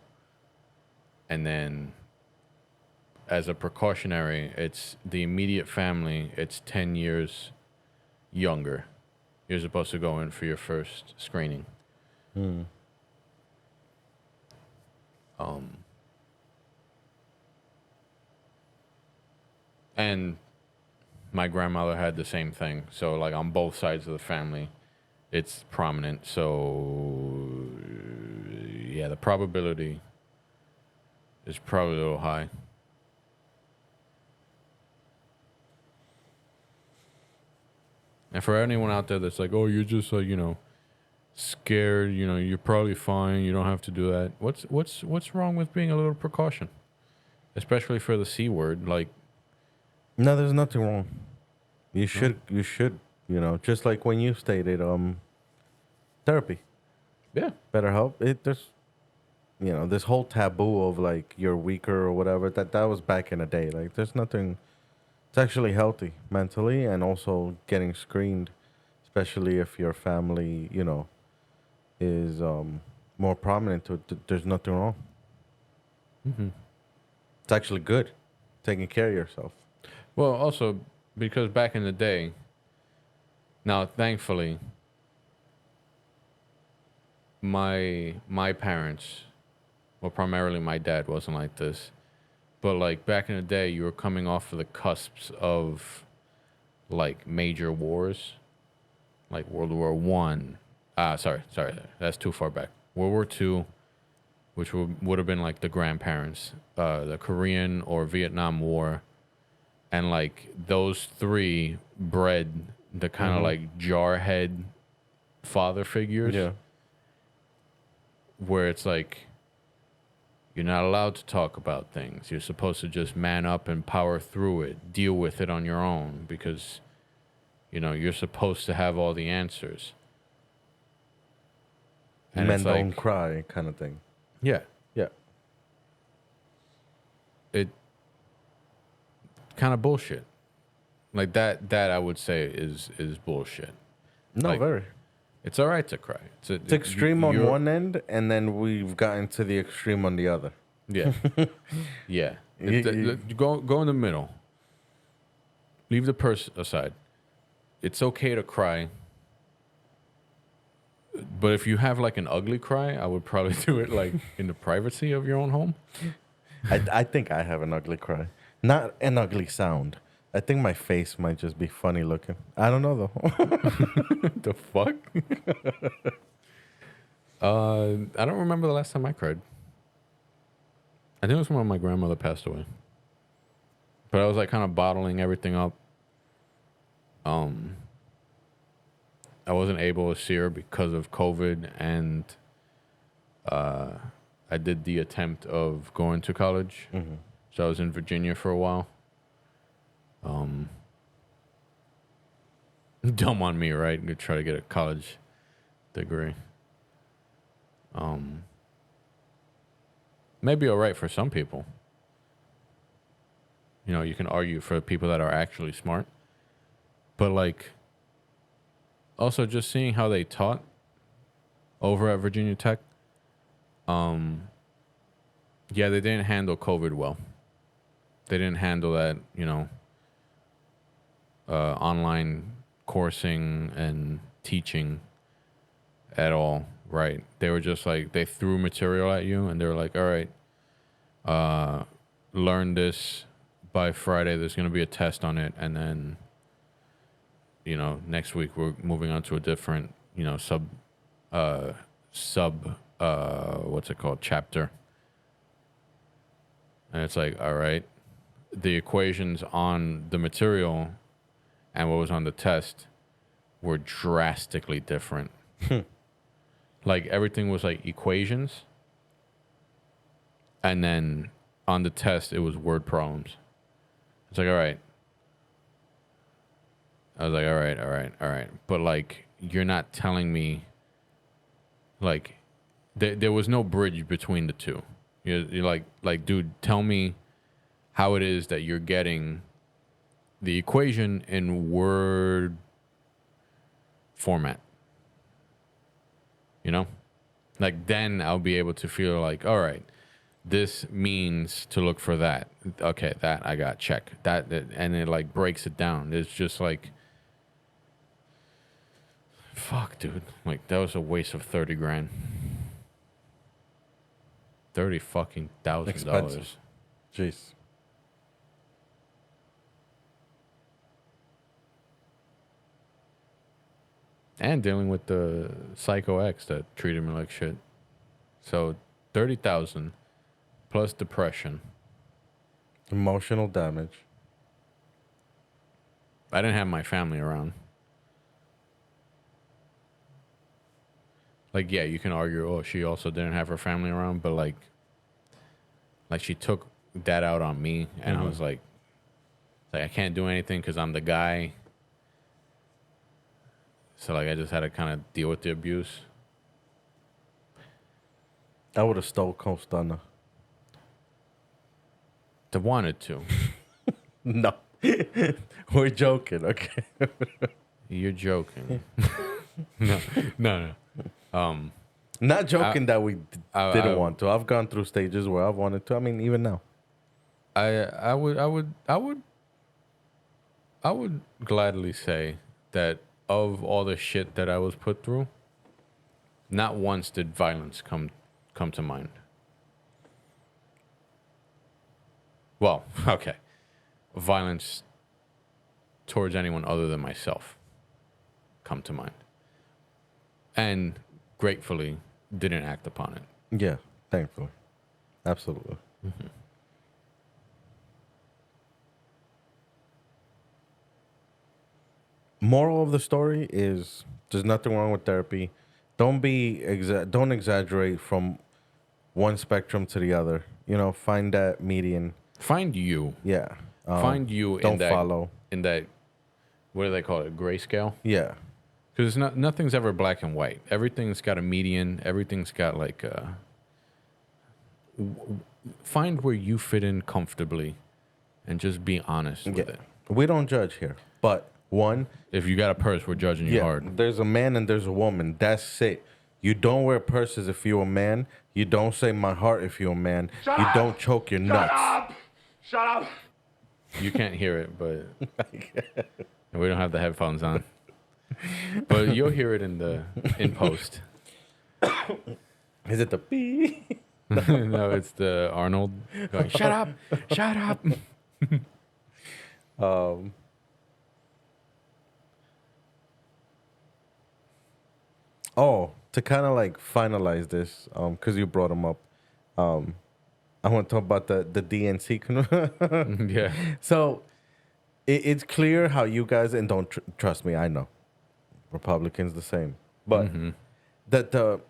And then as a precautionary, it's the immediate family, it's 10 years younger. You're supposed to go in for your first screening. And my grandmother had the same thing. So like on both sides of the family, it's prominent. So yeah, the probability is probably a little high. And for anyone out there that's like, oh, you're just scared, you're probably fine, you don't have to do that. What's wrong with being a little precaution? Especially for the C word, like. No, there's nothing wrong. You should, just like when you stated, therapy. Yeah. Better help. There's, this whole taboo of like you're weaker or whatever. That was back in the day. Like, there's nothing. It's actually healthy mentally and also getting screened especially if your family, is more prominent. There's nothing wrong. Mm-hmm. It's actually good, taking care of yourself. Well, also because back in the day, now thankfully, my parents, well, primarily my dad wasn't like this, but like back in the day, you were coming off of the cusps of like major wars, like World War One. Sorry, that's too far back. World War Two, which would have been like the grandparents, the Korean or Vietnam War, and like those three bred the kind of like jarhead father figures, Yeah. where it's like you're not allowed to talk about things. You're supposed to just man up and power through it, deal with it on your own, because you're supposed to have all the answers. And Men it's don't like, cry, kind of thing. yeah, Yeah. it kind of bullshit. Like that I would say is bullshit. No, Like, very. it's all right to cry. It's extreme on one end, and then we've gotten to the extreme on the other. Yeah. Yeah. You- Go in the middle. Leave the purse aside. It's okay to cry. But if you have like an ugly cry, I would probably do it like in the privacy of your own home. I think I have an ugly cry. Not an ugly sound. I think my face might just be funny looking. I don't know though. The fuck? I don't remember the last time I cried. I think it was when my grandmother passed away. But I was like kind of bottling everything up. I wasn't able to see her because of COVID, and I did the attempt of going to college. Mm-hmm. So I was in Virginia for a while. Dumb on me, right? To try to get a college degree. Maybe all right for some people. You can argue for people that are actually smart. But like, also just seeing how they taught over at Virginia Tech. Yeah, they didn't handle COVID well. They didn't handle that, online coursing and teaching at all, right? They were just like, they threw material at you and they were like, all right, learn this by Friday. There's going to be a test on it. And then, next week we're moving on to a different, what's it called? Chapter. And it's like, all right, the equations on the material and what was on the test were drastically different. Like everything was like equations. And then on the test, it was word problems. It's like, all right. I was like, all right. But like, you're not telling me, like, there was no bridge between the two. You're like, dude, tell me how it is that you're getting the equation in word format. Like then I'll be able to feel like, all right, this means to look for that. Okay, that I got, check. That and it like breaks it down. It's just like, fuck, dude. Like that was a waste of 30 grand. 30 fucking $1,000. Expensive. Jeez. And dealing with the psycho ex that treated me like shit. So 30,000 plus depression. Emotional damage. I didn't have my family around. Like, yeah, you can argue, oh, she also didn't have her family around, but like she took that out on me, and I was like, I can't do anything because I'm the guy. So like I just had to kind of deal with the abuse. I would have stole Costana. I wanted to. No. We're joking, okay? You're joking. No, no, no. Not joking that we didn't I- want to. I've gone through stages where I've wanted to. I mean, even now. I would gladly say that of all the shit that I was put through, not once did violence come to mind. Well, okay. Violence towards anyone other than myself come to mind. And gratefully didn't act upon it. Yeah, thankfully. Absolutely. Moral of the story is there's nothing wrong with therapy. Don't exaggerate from one spectrum to the other. You know, find that median. Find you. Yeah. Find you don't in that follow. in that what do they call it? Grayscale? Yeah. Because nothing's ever black and white. Everything's got a median. Everything's got like find where you fit in comfortably, and just be honest with it. We don't judge here. But one, If you got a purse, we're judging you hard. there's a man and there's a woman. That's it. You don't wear purses if you're a man. You don't say my heart if you're a man. Shut you up! don't choke your nuts. Shut up! You can't hear it, but we don't have the headphones on. But you'll hear it in post. Is it the pee? No, it's the Arnold going, shut up, shut up. Oh, to kind of like finalize this, because you brought them up, I want to talk about the DNC. Yeah. So it's clear how you guys, and don't trust me, I know Republicans the same, but that the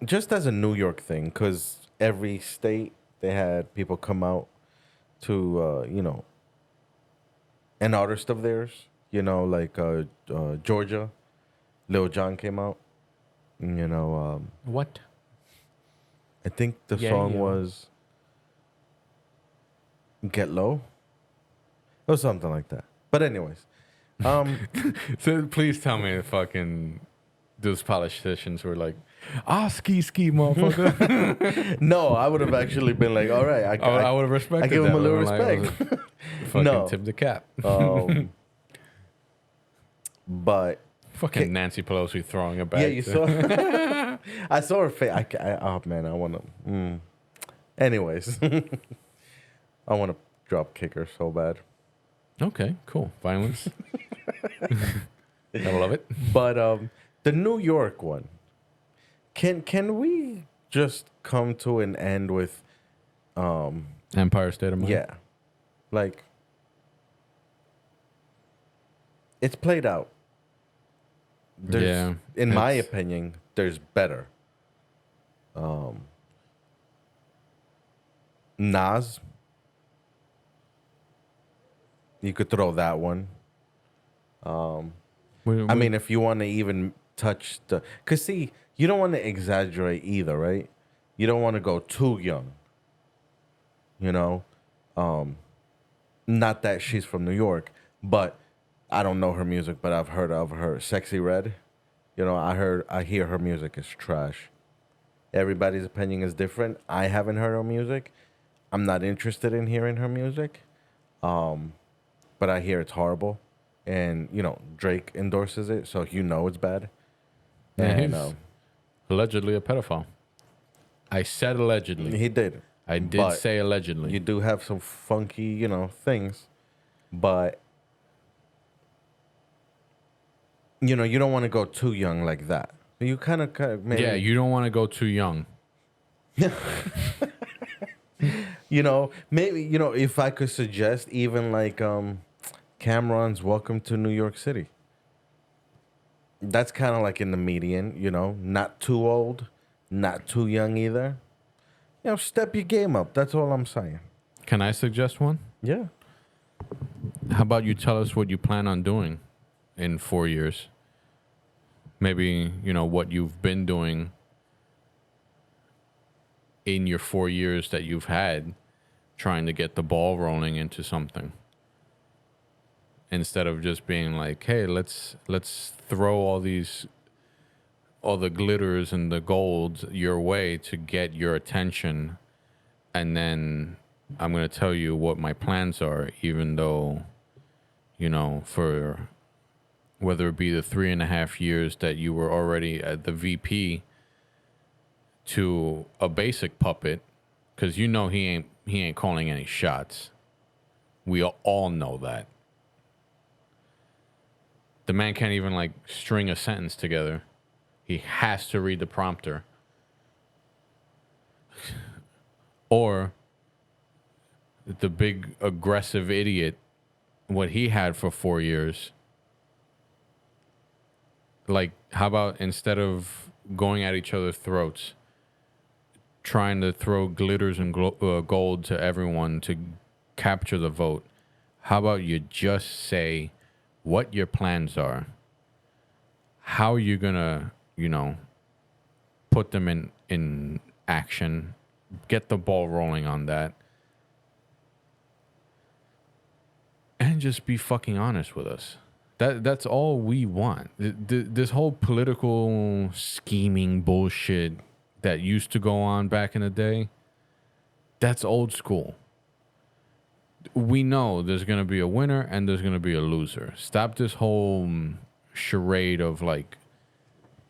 just as a New York thing, because every state they had people come out to an artist of theirs, like Georgia, Lil Jon came out. What? I think the Yeah, song yeah. was Get Low or something like that. But anyways, So please tell me fucking those politicians were like, ski, motherfucker. no, I would have actually been like, all right, I would have respected I give him that. a little Like, respect. fucking No. tip the cap. But Fucking Nancy Pelosi throwing it back. yeah, you saw. I saw her face. Oh man, I want to. Anyways, I want to drop kick her so bad. Okay, cool. Violence. I love it. But the New York one. Can we just come to an end with Empire State of Mind. yeah. Like it's played out. Yeah, In my it's- opinion, there's better. Nas. You could throw that one. I mean, if you want to even touch the... Because, see, you don't want to exaggerate either, right? You don't want to go too young. Not that she's from New York, but I don't know her music, but I've heard of her. Sexy Red. I hear her music is trash. Everybody's opinion is different. I haven't heard her music. I'm not interested in hearing her music. But I hear it's horrible. And, Drake endorses it, so it's bad. Yeah, And he's allegedly a pedophile. I said allegedly. he did. I did but say allegedly. You do have some funky, things. But, you don't want to go too young like that. You kind of maybe... Yeah, you don't want to go too young. Maybe, if I could suggest even like Cameron's Welcome to New York City. That's kind of like in the median, not too old, not too young either. Step your game up. That's all I'm saying. Can I suggest one? Yeah. How about you tell us what you plan on doing in 4 years? Maybe, what you've been doing in your 4 years that you've had trying to get the ball rolling into something. instead of just being like, hey, let's throw all the glitters and the golds your way to get your attention, and then I'm gonna tell you what my plans are, even though, for whether it be the 3.5 years that you were already at the VP to a basic puppet, because he ain't calling any shots. We all know that. The man can't even like string a sentence together. He has to read the prompter. Or the big aggressive idiot, what he had for 4 years. Like, how about instead of going at each other's throats, trying to throw glitters and gold to everyone to capture the vote, how about you just say what your plans are, how you're gonna, put them in action, get the ball rolling on that, and just be fucking honest with us. That's all we want. This whole political scheming bullshit that used to go on back in the day, that's old school. We know there's going to be a winner and there's going to be a loser. Stop this whole charade of like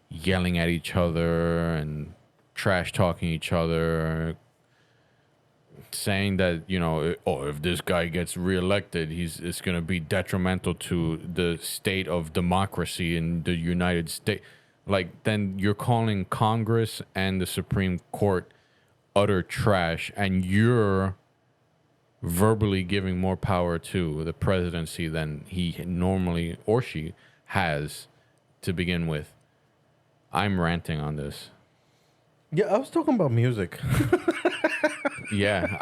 yelling at each other and trash talking each other, saying that, if this guy gets reelected, it's going to be detrimental to the state of democracy in the United States. Like, then you're calling Congress and the Supreme Court utter trash, and you're verbally giving more power to the presidency than he normally or she has to begin with. I'm ranting on this. Yeah, I was talking about music. Yeah,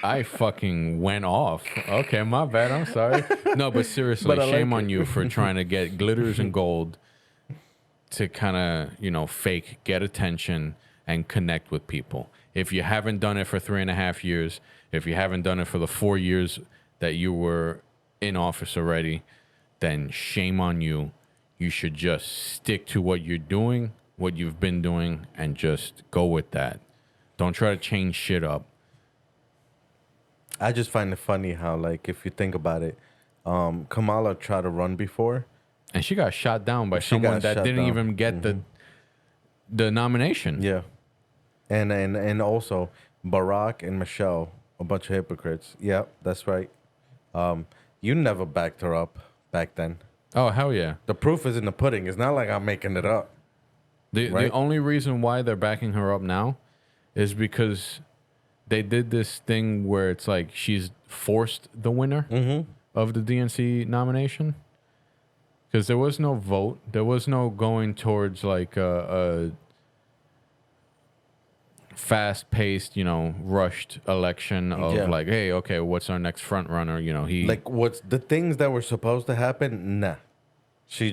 I fucking went off. Okay, my bad. I'm sorry. No, but seriously, shame on you for trying to get glitters and gold to kind of, fake, get attention and connect with people. If you haven't done it for 3.5 years, if you haven't done it for the 4 years that you were in office already, then shame on you. You should just stick to what you're doing, what you've been doing, and just go with that. Don't try to change shit up. I just find it funny how, like, if you think about it, Kamala tried to run before, and she got shot down by someone that didn't even get the nomination. Yeah, and also Barack and Michelle, a bunch of hypocrites. Yeah, that's right. You never backed her up back then. Oh, hell yeah. The proof is in the pudding. It's not like I'm making it up. The only reason why they're backing her up now is because they did this thing where it's like she's forced the winner of the DNC nomination. Because there was no vote. There was no going towards like a fast-paced, rushed election of like, hey, okay, what's our next front runner? Like, what's the things that were supposed to happen? Nah. She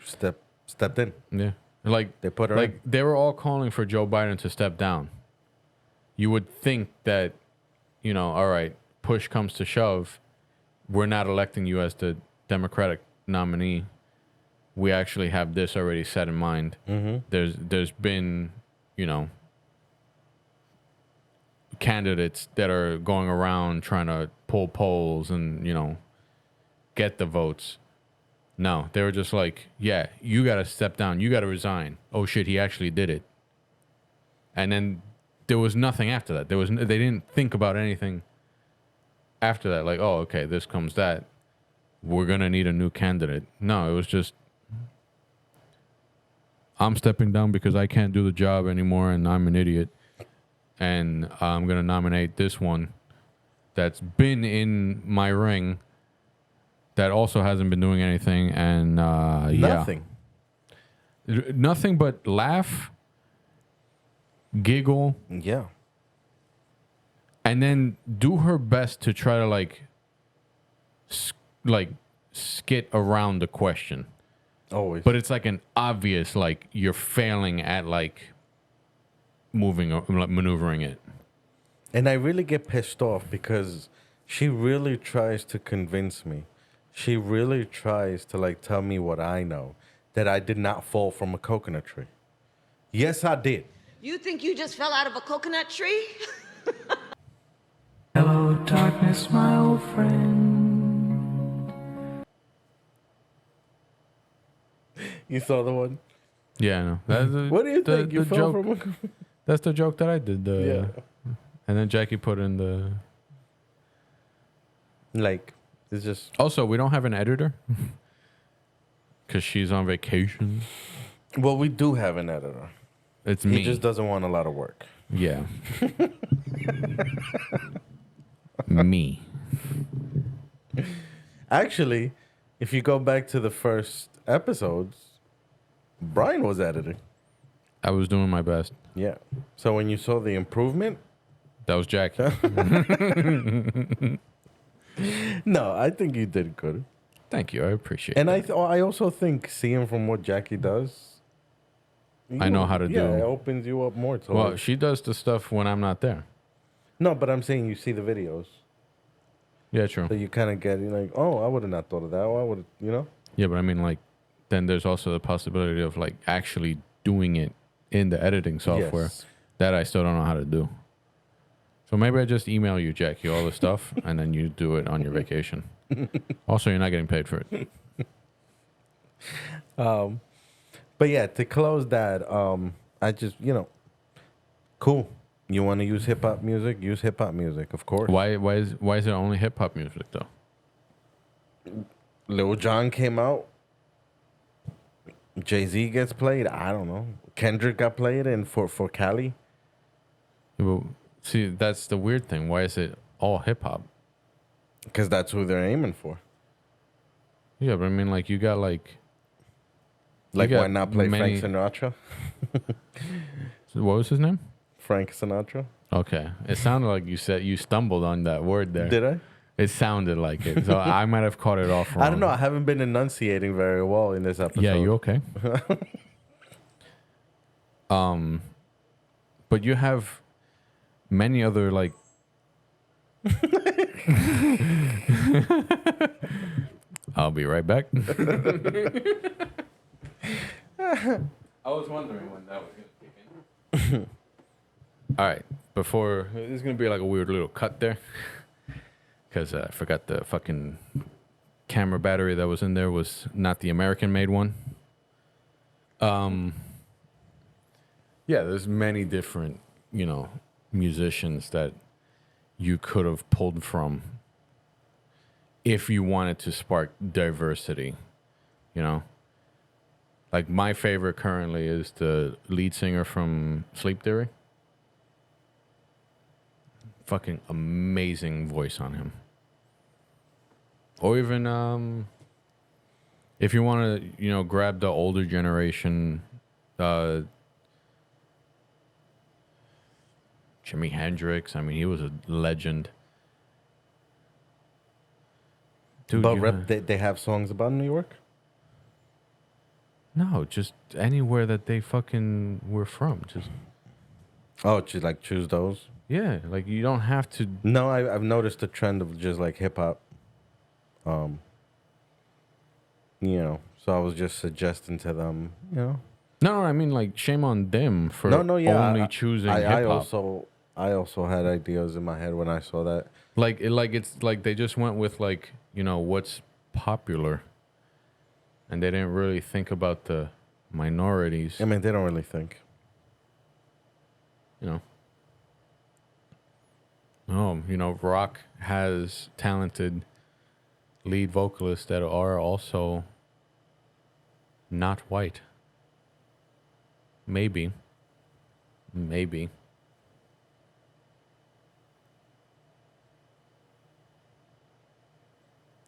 stepped in. Yeah. Like, they put her in. They were all calling for Joe Biden to step down. You would think that, all right, push comes to shove, we're not electing you as the Democratic nominee. We actually have this already set in mind. There's been, candidates that are going around trying to pull polls and, get the votes. No, they were just like, yeah, you got to step down. You got to resign. Oh, shit, he actually did it. And then there was nothing after that. They didn't think about anything after that. Like, oh, okay, this comes that. We're going to need a new candidate. No, it was just, I'm stepping down because I can't do the job anymore and I'm an idiot. And I'm going to nominate this one that's been in my ring that also hasn't been doing anything. And nothing. Nothing but laugh, giggle. Yeah. And then do her best to try to skit around the question. Always. But it's like an obvious, like, you're failing at maneuvering it. And I really get pissed off because she really tries to convince me She really tries to like tell me what I know, that I did not fall from a coconut tree. Yes, I did. You think you just fell out of a coconut tree? Hello, darkness, my old friend. You saw the one? Yeah, I know. That's What do you think? You the fell joke. from a That's the joke that I did. Yeah. And then Jackie put in the. Like, it's just... Also, we don't have an editor because she's on vacation. Well, we do have an editor. It's He me. just doesn't want a lot of work. Yeah. Me. Actually, if you go back to the first episodes, Brian was editing. I was doing my best. Yeah. So when you saw the improvement, That was Jackie. no, I think you did good. Thank you. I appreciate And it. I also think seeing from what Jackie does, I know how to yeah, do. it opens you up more to Well, like, she does the stuff when I'm not there. no, but I'm saying you see the videos, Yeah, true. so you kind of get, you're like, oh, I would have not thought of that. I would have, you know. Yeah, but I mean, like, then there's also the possibility of like actually doing it in the editing software Yes. that I still don't know how to do. So maybe I just email you, Jackie, all the stuff, and then you do it on your vacation. Also, you're not getting paid for it. But yeah, to close that, I just, cool. You want to use hip hop music? Use hip hop music, of course. Why is it only hip hop music though? Lil Jon came out. Jay-Z gets played. I don't know. Kendrick got played, and for Cali. Well, see, that's the weird thing. Why is it all hip hop? Because that's who they're aiming for. Yeah, but I mean, like, you got like Like, got why not play many- Frank Sinatra? what was his name? Frank Sinatra? Okay, it sounded like you stumbled on that word there. Did I? It sounded like it, so I might have caught it off wrong. I don't know. I haven't been enunciating very well in this episode. Yeah, you okay? But you have many other like. I'll be right back. I was wondering when that was gonna kick in. All right, before there's gonna be like a weird little cut there, because I forgot the fucking camera battery that was in there was not the American-made one. Yeah, there's many different, musicians that you could have pulled from if you wanted to spark diversity, Like my favorite currently is the lead singer from Sleep Theory. Fucking amazing voice on him. Or even if you want to, grab the older generation, Jimi Hendrix. I mean, he was a legend. Dude, But they have songs about New York? no, just anywhere that they fucking were from. Just Oh, choose those? yeah, like you don't have to. No, I've noticed the trend of just like hip hop. So I was just suggesting to them, No, I mean like shame on them for yeah, only choosing hip I hop. also had ideas in my head when I saw that. It's like they just went with like what's popular, and they didn't really think about the minorities. I mean, they don't really think. Rock has talented lead vocalists that are also not white. Maybe.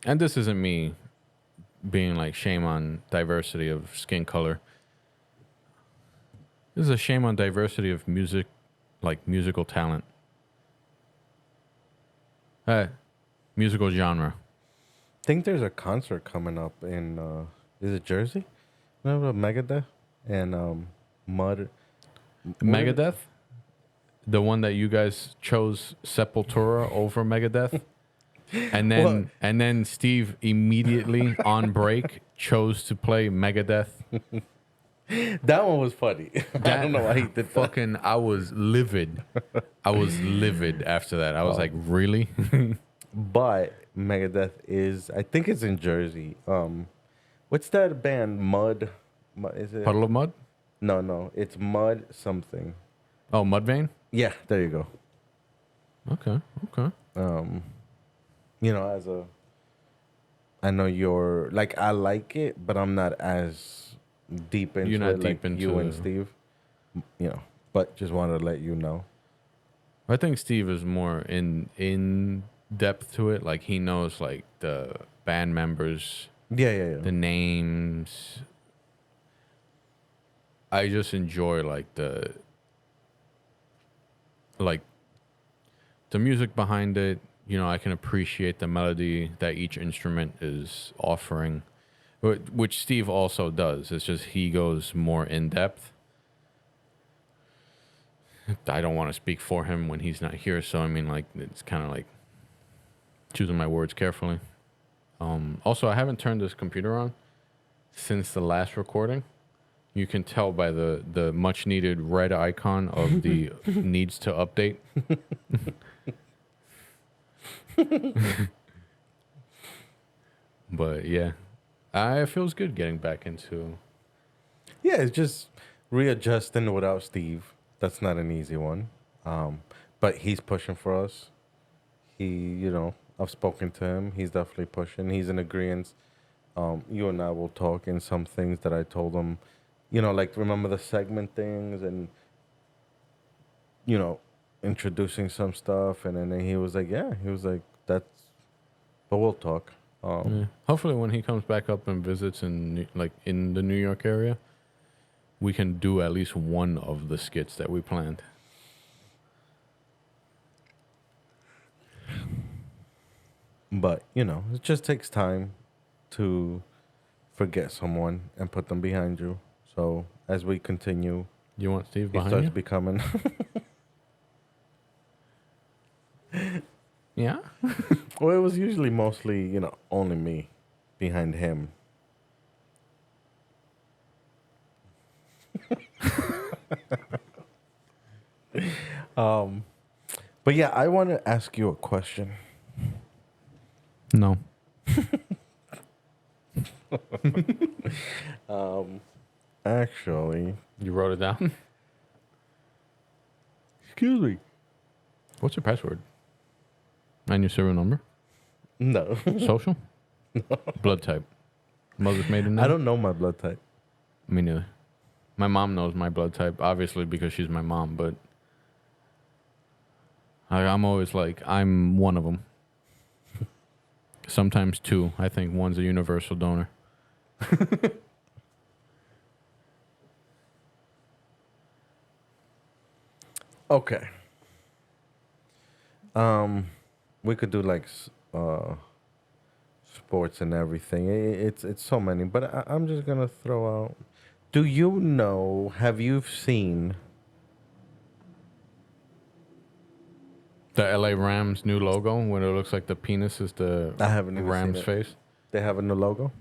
And this isn't me being like shame on diversity of skin color. This is a shame on diversity of music, like musical talent. Musical genre. I think there's a concert coming up in is it Jersey? Remember Megadeth and Mud. Megadeth? The one that you guys chose Sepultura over Megadeth? Well, and then Steve immediately on break chose to play Megadeth. that one was funny. I That don't know why he did that. fucking I was livid. I was livid after that. I was like, really? But Megadeth is, I think it's in Jersey. What's that band? Is it? Puddle of Mud? No, it's Mud something. Oh, Mudvayne? Yeah, there you go. Okay. As a, I know you're like I like it, but I'm not as deep into You're not it deep like you into and Steve. But just wanted to let you know. I think Steve is more in depth to it. Like he knows like the band members, Yeah. the names. I just enjoy like the music behind it. I can appreciate the melody that each instrument is offering, which Steve also does. It's just he goes more in depth. I don't want to speak for him when he's not here, so I mean, like, it's kind of like choosing my words carefully. Also, I haven't turned this computer on since the last recording. You can tell by the much needed red icon of the needs to update. But yeah, it feels good getting back into. Yeah, it's just readjusting without Steve. That's not an easy one. But he's pushing for us. I've spoken to him. He's definitely pushing. He's in agreement. You and I will talk in some things that I told him. Like remember the segment things and, introducing some stuff. And then he was like, that's, but we'll talk. Yeah. Hopefully, when he comes back up and visits in the New York area, we can do at least one of the skits that we planned. But, it just takes time to forget someone and put them behind you. So as we continue, You want Steve he behind starts you? becoming. Yeah. Well, it was usually mostly, only me behind him. But yeah, I want to ask you a question. No. Actually, You wrote it down. excuse me. What's your password? And your serial number? No, Social? Blood type? Mother's maiden name? I don't know my blood type. Me neither. My mom knows my blood type, obviously because she's my mom, but I'm always like, I'm one of them. Sometimes two. I think one's a universal donor. Okay. We could do like sports and everything. It's so many, but I'm just gonna throw out. Do you know? Have you seen? The LA Rams new logo, when it looks like the penis is the I haven't even Rams seen it. face. They have a new logo.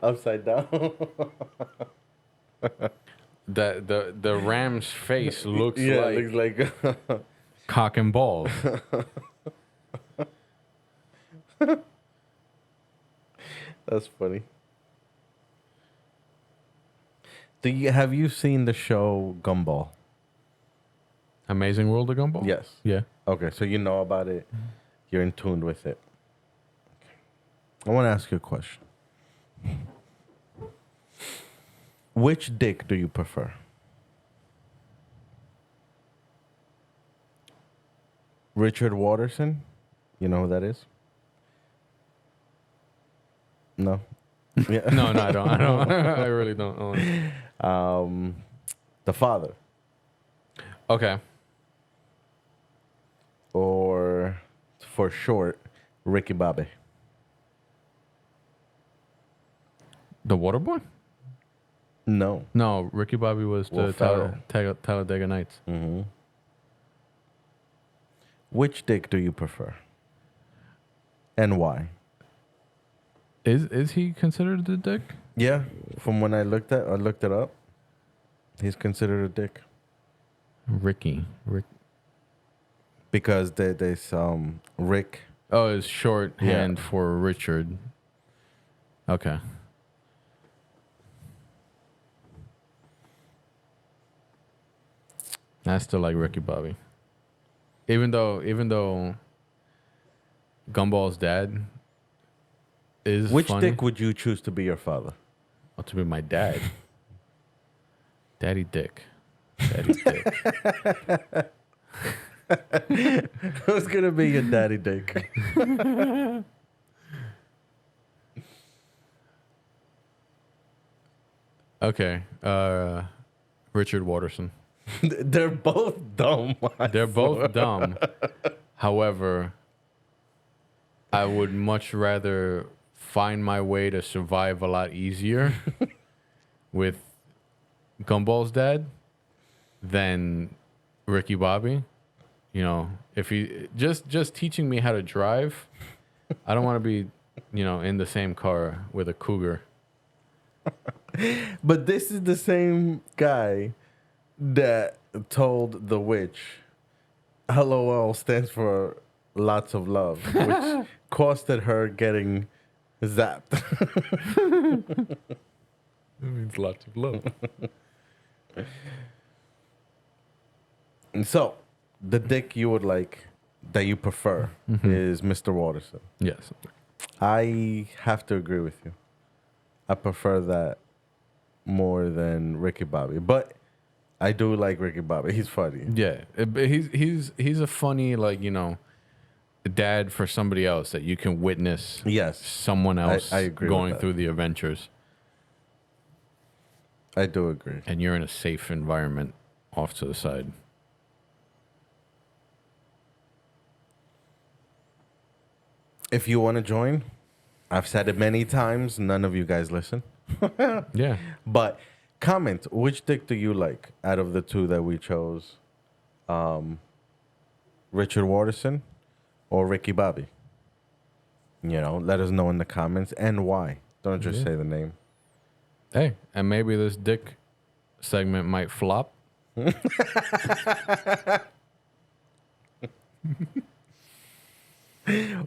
Upside down. The Rams face looks Yeah, like looks like. cock and balls. That's funny. Have you seen the show Gumball? Amazing World of Gumball? Yes. Yeah. Okay, so you know about it. You're in tune with it. I want to ask you a question. Which dick do you prefer? Richard Watterson? You know who that is? No. Yeah. No, I don't. I really don't. The father. Okay. Or for short, Ricky Bobby. The Water Boy? No. No, Ricky Bobby was Will the Ferrell. Talladega Nights. Which dick do you prefer? And why? Is he considered the dick? Yeah, from when I looked it up, he's considered a dick Rick. because there's Rick. Oh, it's shorthand for Richard. Okay. I still like Ricky Bobby. Even though Gumball's dad is Which funny. dick would you choose to be your father? Oh, to be my dad. Daddy Dick. Daddy Dick. Who's gonna be your daddy dick? Okay. Richard Waterson. They're both dumb. They're both dumb. However, I would much rather find my way to survive a lot easier with Gumball's dad than Ricky Bobby. You know, if he just teaching me how to drive, I don't want to be, in the same car with a cougar. But this is the same guy that told the witch, LOL stands for lots of love, which costed her getting zapped. That means lots of love. And so, the dick you would like, that you prefer, is Mr. Waterson. Yes. I have to agree with you. I prefer that more than Ricky Bobby, but I do like Ricky Bobby. He's funny. Yeah. But he's a funny, dad for somebody else that you can witness Yes, someone else I agree with going that. through the adventures, I do agree. and you're in a safe environment off to the side. If you want to join, I've said it many times. None of you guys listen. Yeah. But comment, which dick do you like out of the two that we chose? Richard Waterson or Ricky Bobby? Let us know in the comments and why. Don't just say the name. Hey, and maybe this dick segment might flop.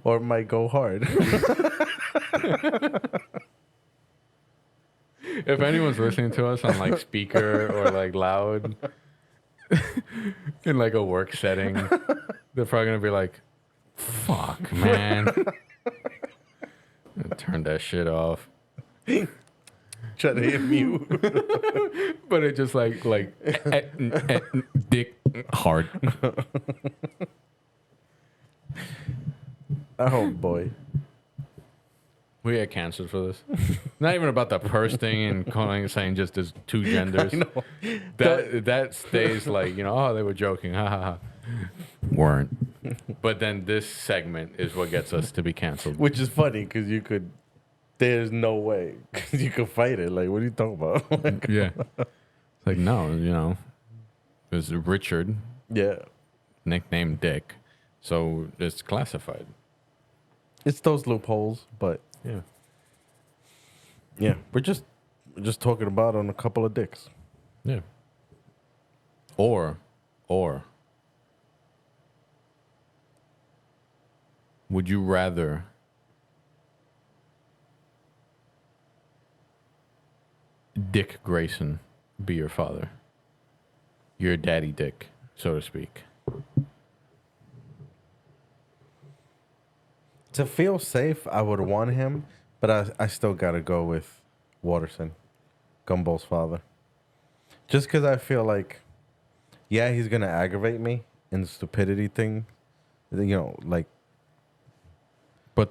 Or might go hard. If anyone's listening to us on speaker or loud in a work setting, they're probably gonna be like, "Fuck, man." Turn that shit off. Try to hit mute. But it just dick hard. Oh boy. We get canceled for this. Not even about the purse thing and saying just there's two genders. I know. That stays oh, they were joking. Ha ha ha. Weren't. But then this segment is what gets us to be canceled. Which is funny because there's no way. Because you could fight it. Like, what are you talking about? Yeah. It's no, it was Richard, Yeah. nicknamed Dick. So it's classified. It's those loopholes, but Yeah. yeah, we're just talking about on a couple of dicks. Yeah. Or would you rather Dick Grayson be your father? Your daddy Dick, so to speak. To feel safe, I would want him, but I still gotta go with Waterson, Gumball's father. Just because I feel like, yeah, he's gonna aggravate me in the stupidity thing, But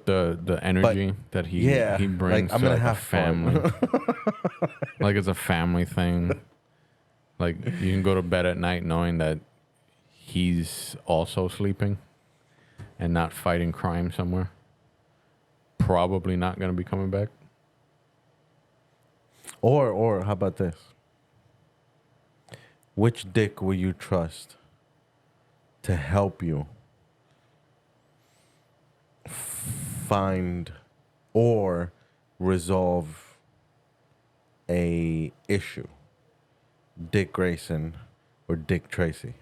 the energy that he brings I'm to gonna a have family. fun. It's a family thing. You can go to bed at night knowing that he's also sleeping and not fighting crime somewhere. Probably not going to be coming back. Or how about this? Which Dick will you trust to help you find or resolve a issue? Dick Grayson or Dick Tracy?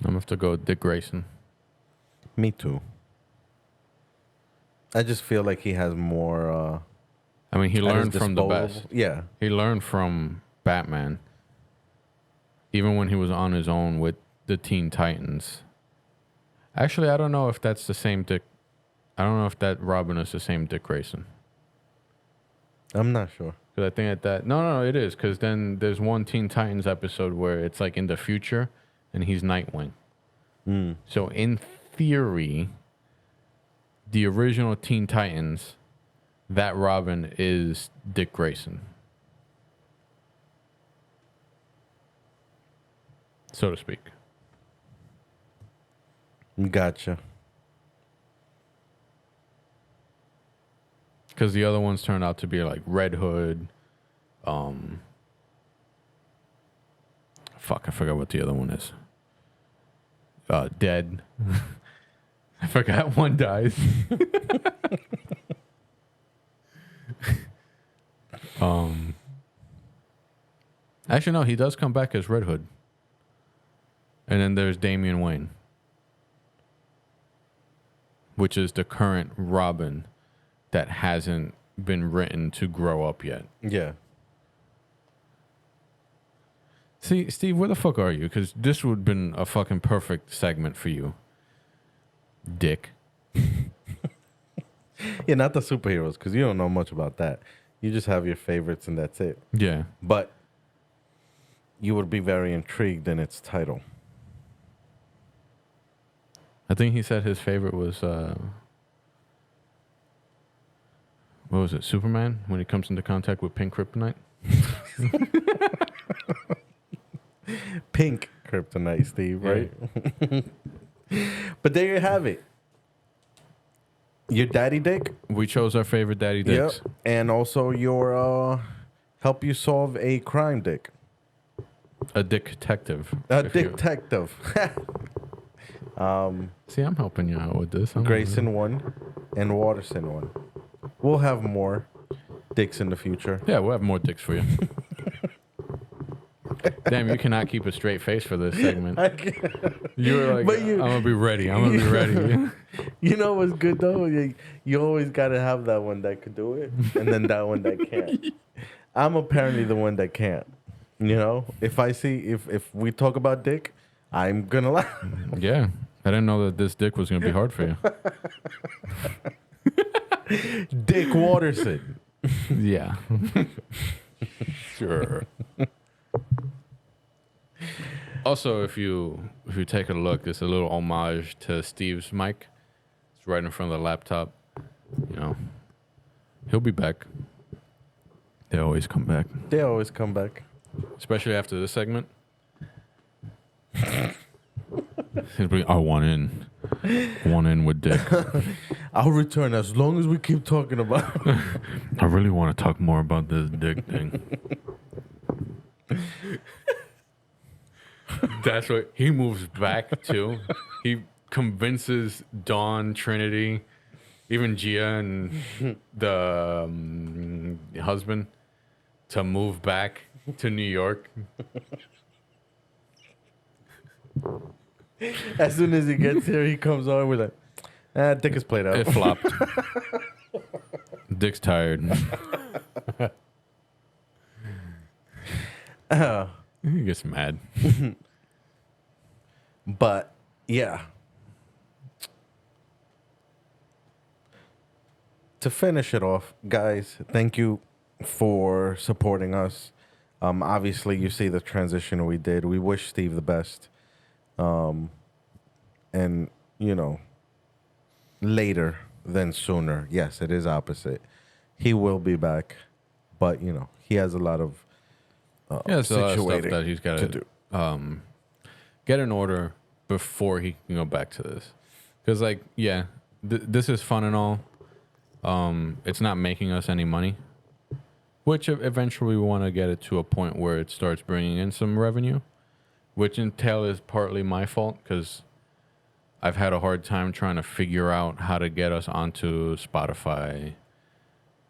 I'm going to have to go with Dick Grayson. Me too. I just feel like he has more. I mean, he at his learned from the disposal. best. Yeah. He learned from Batman. Even when he was on his own with the Teen Titans. Actually, I don't know if that's the same Dick. I don't know if that Robin is the same Dick Grayson. I'm not sure. Because I think at that... No, it is. Because then there's one Teen Titans episode where it's like in the future and he's Nightwing. So in theory, the original Teen Titans, that Robin is Dick Grayson. So to speak. Gotcha. Because the other ones turned out to be like Red Hood. Fuck, I forgot what the other one is. Dead. I forgot one dies. Actually, no, he does come back as Red Hood. And then there's Damian Wayne, which is the current Robin that hasn't been written to grow up yet. Yeah. See, Steve, where the fuck are you? Because this would have been a fucking perfect segment for you. Dick. Yeah, not the superheroes, because you don't know much about that. You just have your favorites and that's it. Yeah. But you would be very intrigued in its title. I think he said his favorite was, what was it, Superman? When he comes into contact with pink kryptonite? Pink kryptonite, Steve, right? But there you have it. Your daddy dick. We chose our favorite daddy dicks. Yep. And also your help you solve a crime dick. A dick detective. A if you- detective. See, I'm helping you out with this. Grayson one and Watterson one. We'll have more dicks in the future. Yeah, we'll have more dicks for you. Damn, you cannot keep a straight face for this segment. You were like, But I'm going to be ready. I'm going to be ready. You know what's good though? You always got to have that one that could do it and then that one that can't. I'm apparently the one that can't. You know, if I see, if we talk about dick, I'm going to laugh. Yeah. I didn't know that this dick was going to be hard for you. Dick Watterson. Yeah. Sure. Also, if you take a look, it's a little homage to Steve's mic. It's right in front of the laptop. You know, he'll be back. They always come back, They always come back. especially after this segment. He'll be, I want in with Dick. I'll return as long as we keep talking about it. I really want to talk more about this Dick thing. That's what he moves back to. He convinces Dawn, Trinity, even Gia and the husband to move back to New York. As soon as he gets here, he comes on. We're like, Dick is played out. It flopped. Dick's tired. He gets mad. But yeah. To finish it off, guys, thank you for supporting us. Obviously, you see the transition we did. We wish Steve the best. And, you know, later than sooner. Yes, it is opposite. He will be back. But, you know, he has a lot of Yeah, there's a lot of stuff situating that he's got to to do. get in order before he can go back to this. Because, like, yeah, this is fun and all. It's not making us any money, which eventually we want to get it to a point where it starts bringing in some revenue, which in tail is partly my fault because I've had a hard time trying to figure out how to get us onto Spotify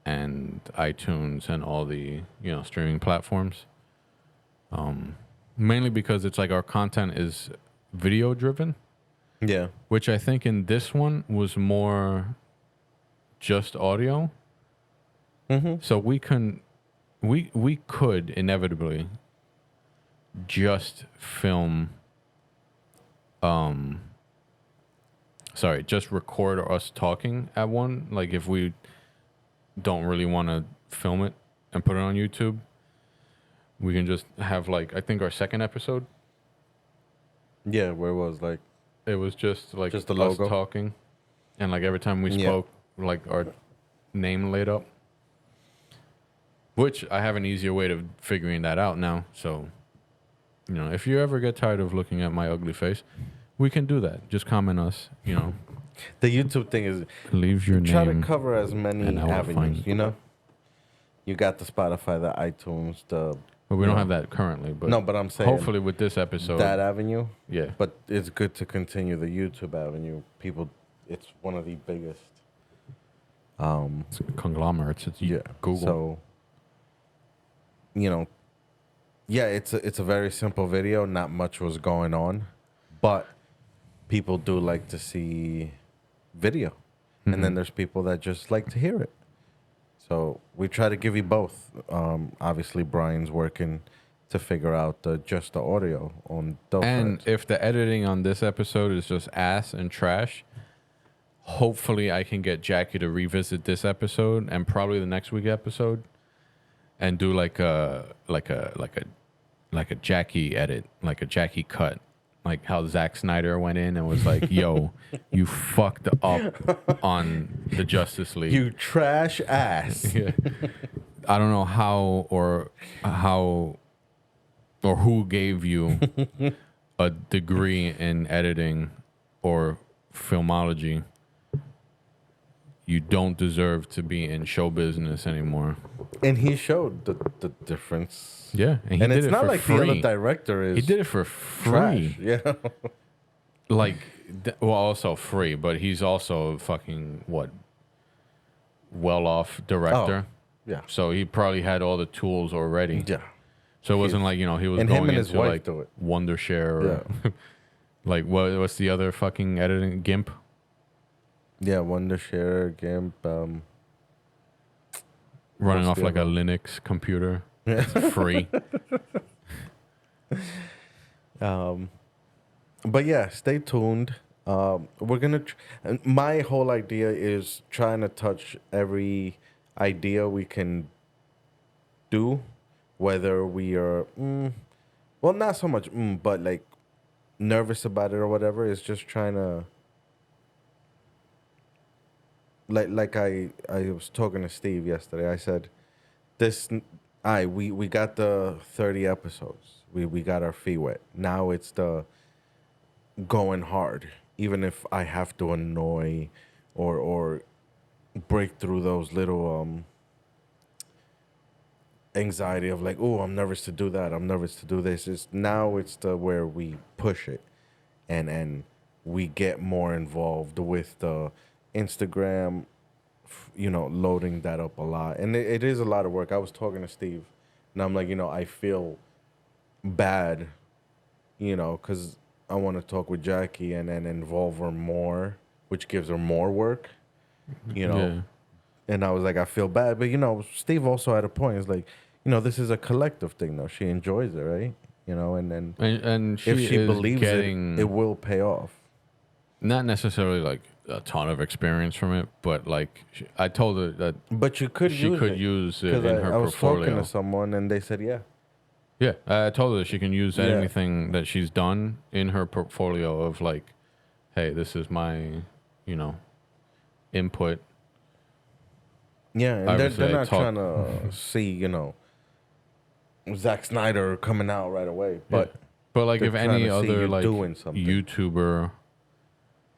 and iTunes and all the, streaming platforms. Mainly because it's like our content is video driven, Yeah. which I think in this one was more just audio. Mm-hmm. So we could inevitably just film, just record us talking at one. Like if we don't really want to film it and put it on YouTube, we can just have like, I think our second episode, Yeah, where it was like it was just like Just the us logo? talking, and like every time we Yeah. spoke, like our name laid up. Which I have an easier way of figuring that out now. So, if you ever get tired of looking at my ugly face, we can do that. Just comment us. the YouTube thing is Leave your try to name. cover as many and I will avenues, find- You got the Spotify, the iTunes, But we don't have that currently. But No, but I'm saying hopefully with this episode, that avenue. yeah, But it's good to continue the YouTube avenue. People, it's one of the biggest. it's conglomerates. It's Yeah. Google. So, yeah, it's a very simple video. Not much was going on, but people do like to see video, and then there's people that just like to hear it. So we try to give you both. Obviously, Brian's working to figure out just the audio on those. And sides. if the editing on this episode is just ass and trash, hopefully I can get Jackie to revisit this episode and probably the next week episode and do like a Jackie edit, like a Jackie cut. Like how Zack Snyder went in and was like, yo, you fucked up on the Justice League. You trash ass. Yeah. I don't know how or who gave you a degree in editing or filmology. You don't deserve to be in show business anymore. And he showed the difference. Yeah, and he And did it's it not for like free. the other director is He did it for trash. free. Yeah. Like, also free, but he's also a fucking well-off director. Yeah. So he probably had all the tools already. Yeah. So it wasn't like, he was And going him and his into wife like do it. Wondershare or Yeah. like what's the other fucking editing GIMP? Yeah, Wondershare, GIMP, Running What's off the like a other Linux computer. It's free. but yeah, stay tuned. We're gonna. My whole idea is trying to touch every idea we can do, whether we are, well, not so much, but like nervous about it or whatever. It's just trying to. Like I was talking to Steve yesterday. I said, we got the 30 episodes. We got our feet wet. Now it's the going hard. Even if I have to annoy or break through those little anxiety of like, oh, I'm nervous to do that. I'm nervous to do this. It's the where we push it and we get more involved with the Instagram, loading that up a lot. And it is a lot of work. I was talking to Steve, and I'm like, I feel bad, because I want to talk with Jackie and then involve her more, which gives her more work, Yeah. And I was like, I feel bad. But, Steve also had a point. It's like, this is a collective thing, though. She enjoys it, right? And she if she is believes getting it will pay off. not necessarily like a ton of experience from it, but like I told her that But you could she could use it in Because her I was talking portfolio. to someone, and they said, yeah. Yeah, I told her she can use Yeah. anything that she's done in her portfolio of like, hey, this is my, input. Yeah, and Obviously, they're I not talk- trying to see, Zack Snyder coming out right away. But But like, they're if trying any to see other you like doing something. YouTuber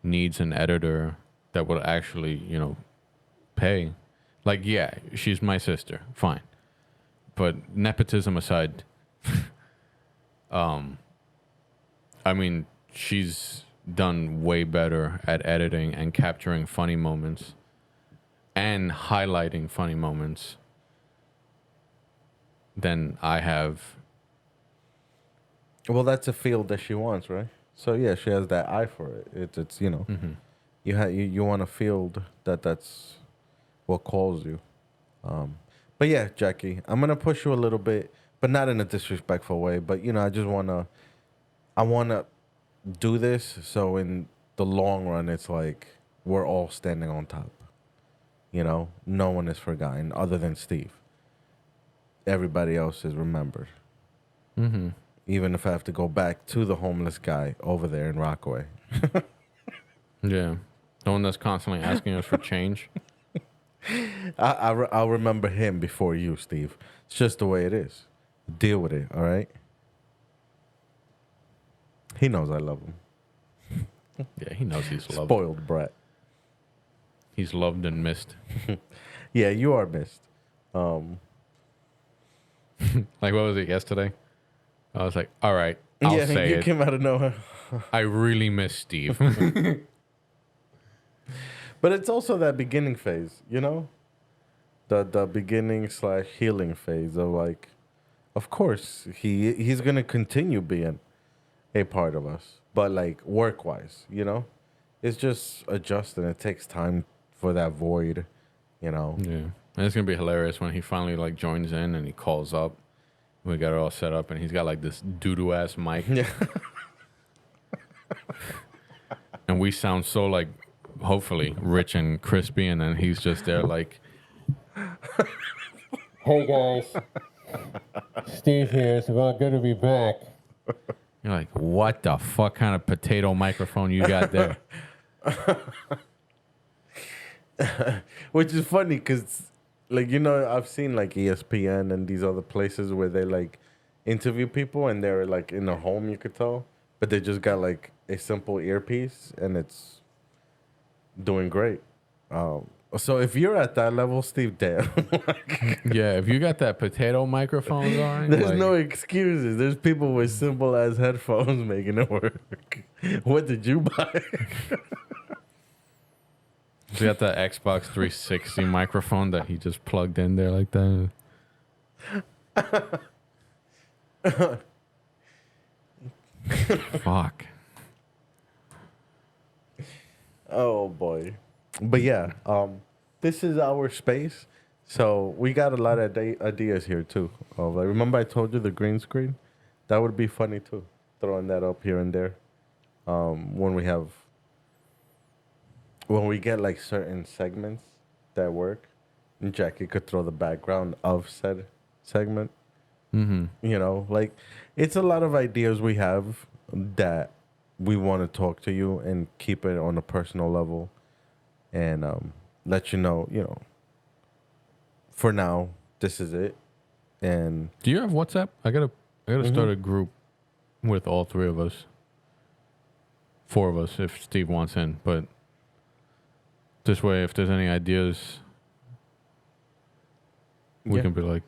needs an editor that will actually, pay, like, yeah, she's my sister, fine. But nepotism aside, I mean, she's done way better at editing and capturing funny moments and highlighting funny moments than I have. well, that's a field that she wants, right? So yeah, she has that eye for it. It's you want a field that's what calls you. But yeah, Jackie, I'm gonna push you a little bit, but not in a disrespectful way. But I wanna do this so in the long run, it's like we're all standing on top. No one is forgotten other than Steve. Everybody else is remembered. Even if I have to go back to the homeless guy over there in Rockaway. Yeah. The one that's constantly asking us for change. I'll remember him before you, Steve. It's just the way it is. Deal with it, all right? He knows I love him. Yeah, he knows he's loved. Spoiled brat. He's loved and missed. Yeah, you are missed. Like, what was it yesterday? I was like, all right, I'll yeah, say you it. came out of nowhere. I really miss Steve. But it's also that beginning phase, the beginning / healing phase of like, of course he's gonna continue being a part of us, but like work wise, it's just adjusting. It takes time for that void, Yeah. And it's going to be hilarious when he finally like joins in and he calls up. We got it all set up and he's got like this doo-doo ass mic. Yeah. And we sound so like, hopefully, rich and crispy. And then he's just there like, hey guys, Steve here. So we're good to be back. You're like, what the fuck kind of potato microphone you got there? Which is funny because, like, I've seen like ESPN and these other places where they like interview people and they're like in their home, you could tell, but they just got like a simple earpiece and it's doing great. So if you're at that level, Steve, damn. Yeah, if you got that potato microphone going, There's like, no excuses. There's people with simple ass headphones making it work. What did you buy? you got that Xbox 360 microphone that he just plugged in there like that. Fuck. Oh boy. But yeah, this is our space. So we got a lot of ideas here too. Like, remember I told you the green screen? That would be funny too. Throwing that up here and there. When we get like certain segments that work, and Jackie could throw the background of said segment. Like it's a lot of ideas we have that we want to talk to you and keep it on a personal level and let you know, for now, this is it. And Do you have WhatsApp? I gotta start a group with all three of us. 4 of us if Steve wants in, but this way, if there's any ideas, we can be like,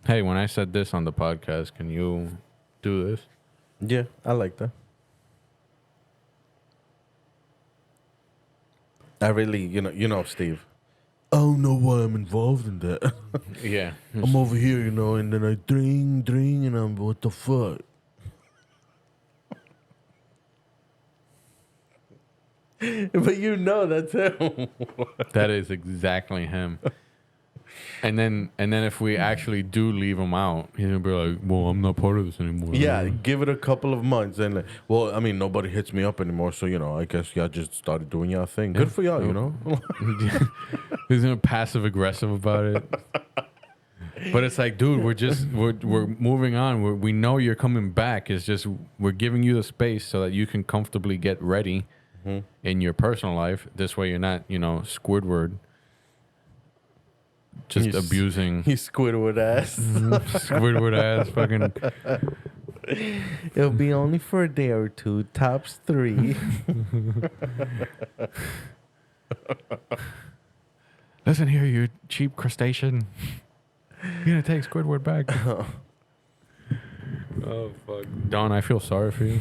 hey, when I said this on the podcast, can you do this? yeah, I like that. I really, Steve. I don't know why I'm involved in that. Yeah. I'm over here, and then I dring, and I'm, what the fuck? But that's him. That is exactly him. And then if we actually do leave him out, he's gonna be like, well, I'm not part of this anymore. Yeah, give it a couple of months. And, nobody hits me up anymore. So, I guess y'all just started doing y'all thing. Good for y'all, He's gonna passive aggressive about it. But it's like, dude, we're moving on. We know you're coming back. It's just we're giving you the space so that you can comfortably get ready in your personal life. This way you're not, Squidward just You s- abusing You Squidward ass. Squidward ass fucking. It'll be only for a day or two, tops 3. Listen here, you cheap crustacean. You're gonna take Squidward back. Oh fuck, Don, I feel sorry for you.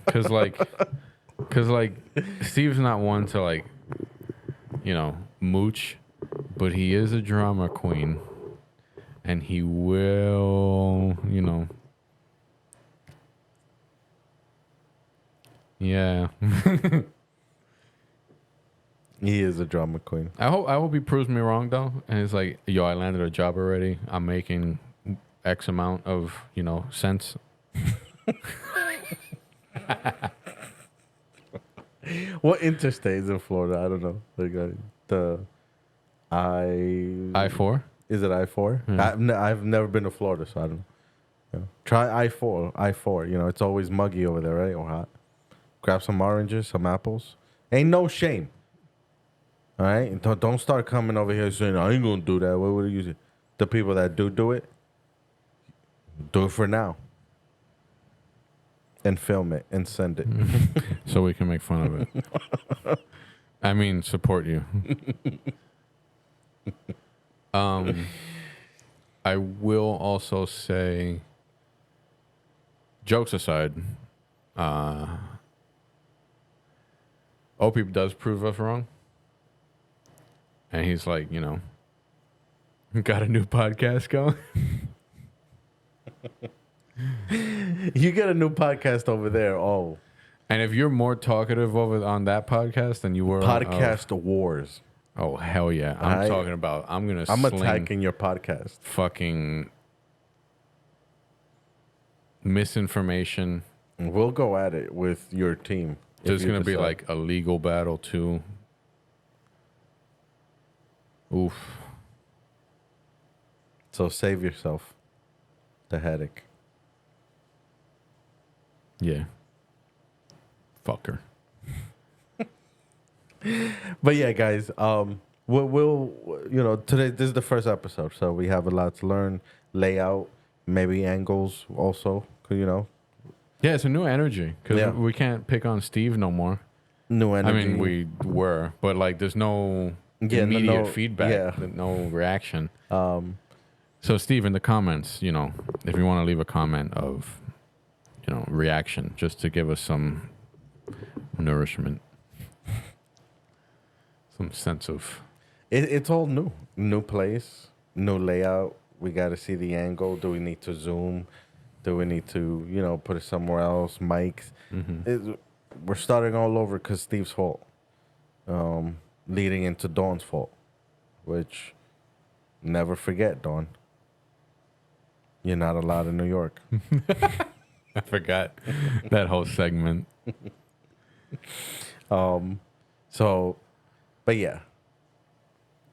Cause like Steve's not one to like, mooch, but he is a drama queen, and he will, yeah. He is a drama queen. I hope he proves me wrong though, and it's like, yo, I landed a job already. I'm making X amount of cents. What interstate is in Florida? I don't know. Like the I-4. Is it I-4? Yeah. I've never been to Florida, so I don't know. Yeah. Try I-4. I-4. It's always muggy over there, right? Or hot. Grab some oranges, some apples. Ain't no shame. All right? And don't start coming over here saying, I ain't going to do that. What would you say? The people that do it, do it for now. And film it and send it. So we can make fun of it. I mean, support you. I will also say, jokes aside, Opie does prove us wrong. And he's like, got a new podcast going. You get a new podcast over there. Oh. And if you're more talkative over on that podcast than you were Podcast Wars. Oh, hell yeah. I'm talking about, I'm I'm attacking your podcast. fucking misinformation. We'll go at it with your team. There's going to be like a legal battle too. Oof. So save yourself the headache. Yeah. Fucker. But yeah, guys, we'll today this is the first episode, so we have a lot to learn. Layout, maybe angles also, Yeah, it's a new energy because we can't pick on Steve no more. New energy. I mean, we were, but like, there's no immediate feedback, no reaction. So, Steve, in the comments, if you want to leave a comment of, reaction, just to give us some nourishment, some sense of. It's all new place, new layout. We got to see the angle. Do we need to zoom? Do we need to, put it somewhere else? Mics. Mm-hmm. We're starting all over because Steve's fault. Leading into Dawn's fault, which never forget, Dawn. You're not allowed in New York. I forgot that whole segment. But yeah,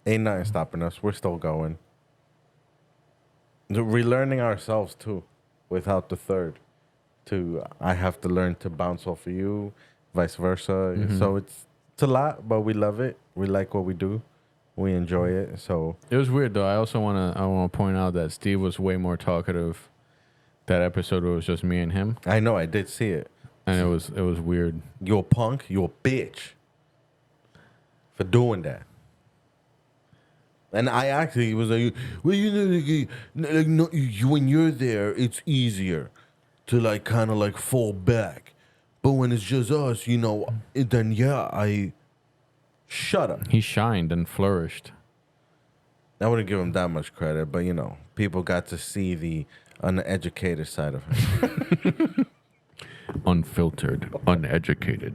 ain't nothing stopping us. We're still going. Relearning ourselves too, without the third. I have to learn to bounce off of you, vice versa. Mm-hmm. So it's a lot, but we love it. We like what we do. We enjoy it. So it was weird though. I also want to point out that Steve was way more talkative. That episode where it was just me and him. I know, I did see it. And it was weird. You're a punk, you're a bitch for doing that. And I actually was like, well, when you're there, it's easier to like kind of like fall back. But when it's just us, then I shut up. He shined and flourished. I wouldn't give him that much credit, but people got to see the uneducated side of him. Unfiltered, uneducated.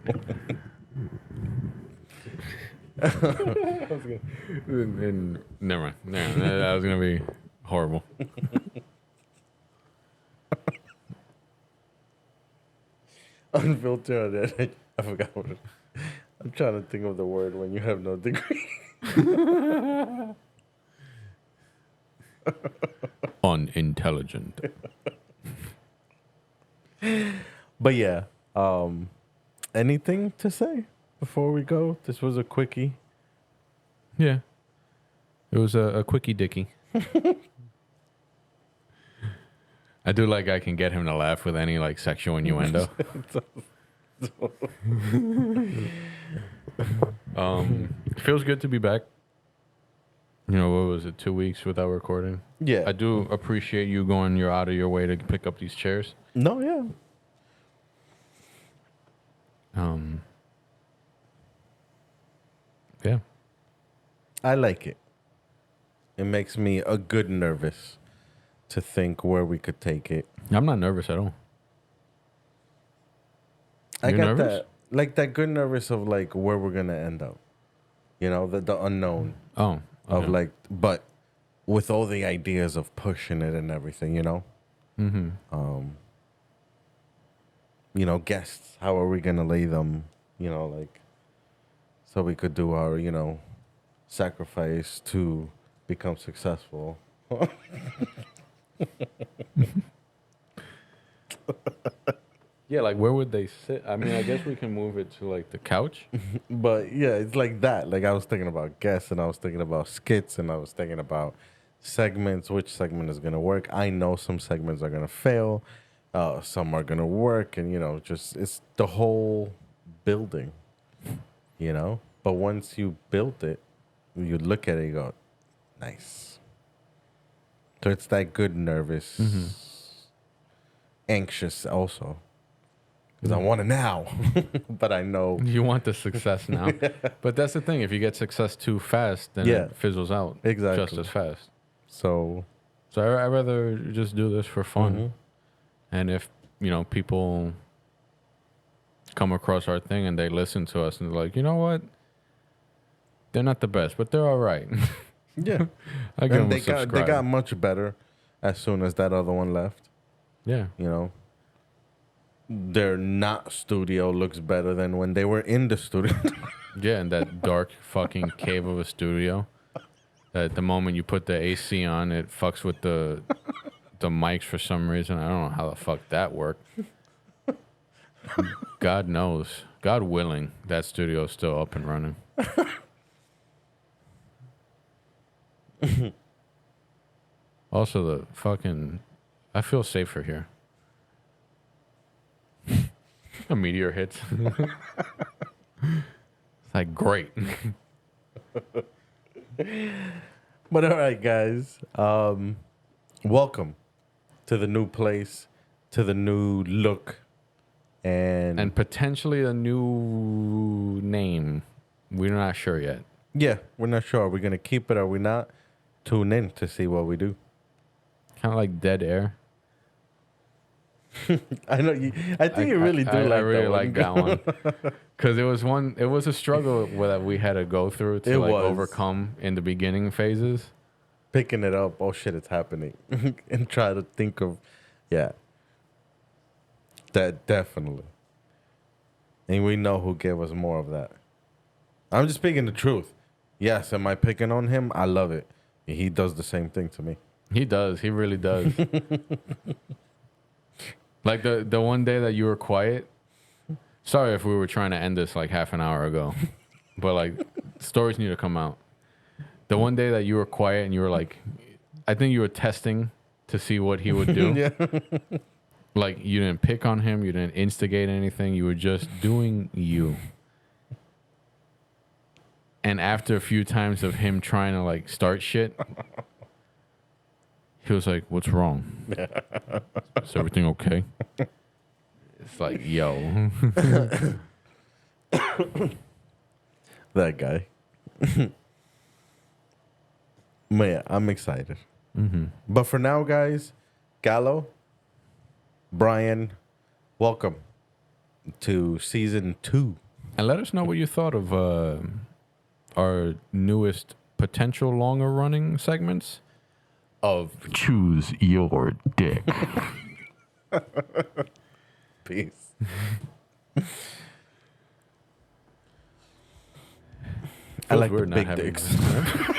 Never mind. That was gonna be horrible. Unfiltered. I forgot what I'm trying to think of the word when you have no degree. Unintelligent. But yeah, anything to say before we go? This was a quickie. Yeah. It was a quickie dicky. I do like I can get him to laugh with any like sexual innuendo. It feels good to be back. You know, what was it, 2 weeks without recording? Yeah. I do appreciate you going out of your way to pick up these chairs. No, yeah. Yeah. I like it. It makes me a good nervous to think where we could take it. I'm not nervous at all. I You're got nervous? that, like that good nervous of like where we're gonna end up. You know, the unknown Oh. of okay. like, but with all the ideas of pushing it and everything, you know. You know, guests. How are we gonna lay them? You know, like, so we could do our, you know, sacrifice to become successful. Yeah, like where would they sit? I mean, I guess we can move it to like the couch. But yeah, it's like that. Like I was thinking about guests and I was thinking about skits and I was thinking about segments, which segment is gonna work. I know some segments are gonna fail, some are gonna work, and you know, just it's the whole building, you know. But once you build it, you look at it, you go, nice. So it's that good, nervous, anxious also. Because I want it now, but I know. You want the success now. But that's the thing. If you get success too fast, then Yeah. it fizzles out Exactly. just as fast. So So I'd rather just do this for fun. And if, you know, people come across our thing and they listen to us and they're like, you know what? They're not the best, but they're all right. yeah, I give them and a they subscribe. got much better as soon as that other one left. Yeah. You know, their not studio looks better than when they were in the studio. Yeah, in that dark fucking cave of a studio. At the moment you put the AC on, it fucks with the mics for some reason. I don't know how the fuck that worked. God knows. God willing, that studio is still up and running. Also, the fucking... I feel safer here. A meteor hits. It's like, great. But all right, guys, welcome to the new place, to the new look, And potentially a new name. We're not sure yet. yeah, we're not sure. Are we gonna keep it? Are we not? Tune in to see what we do. Kind of like Dead Air. I know you. I think you really do like I really that one. like that one. Because it was a struggle that we had to go through to It like was. overcome in the beginning phases. Picking it up. Oh shit, it's happening, and try to think of, yeah, that definitely. And we know who gave us more of that. I'm just speaking the truth. Yes, am I picking on him? I love it. He does the same thing to me. He does. He really does. Like the one day that you were quiet. Sorry if we were trying to end this like half an hour ago. But like stories need to come out. The one day that you were quiet and you were like, I think you were testing to see what he would do. Yeah. Like you didn't pick on him, you didn't instigate anything, you were just doing you. And after a few times of him trying to like start shit, he was like, "What's wrong? Is everything okay?" It's like, yo. That guy. But yeah, I'm excited. But for now, guys, Gallo, Brian, welcome to season 2. And let us know what you thought of our newest potential longer running segments of Choose Your Dick. Peace. I like the Weird not big having dicks. this.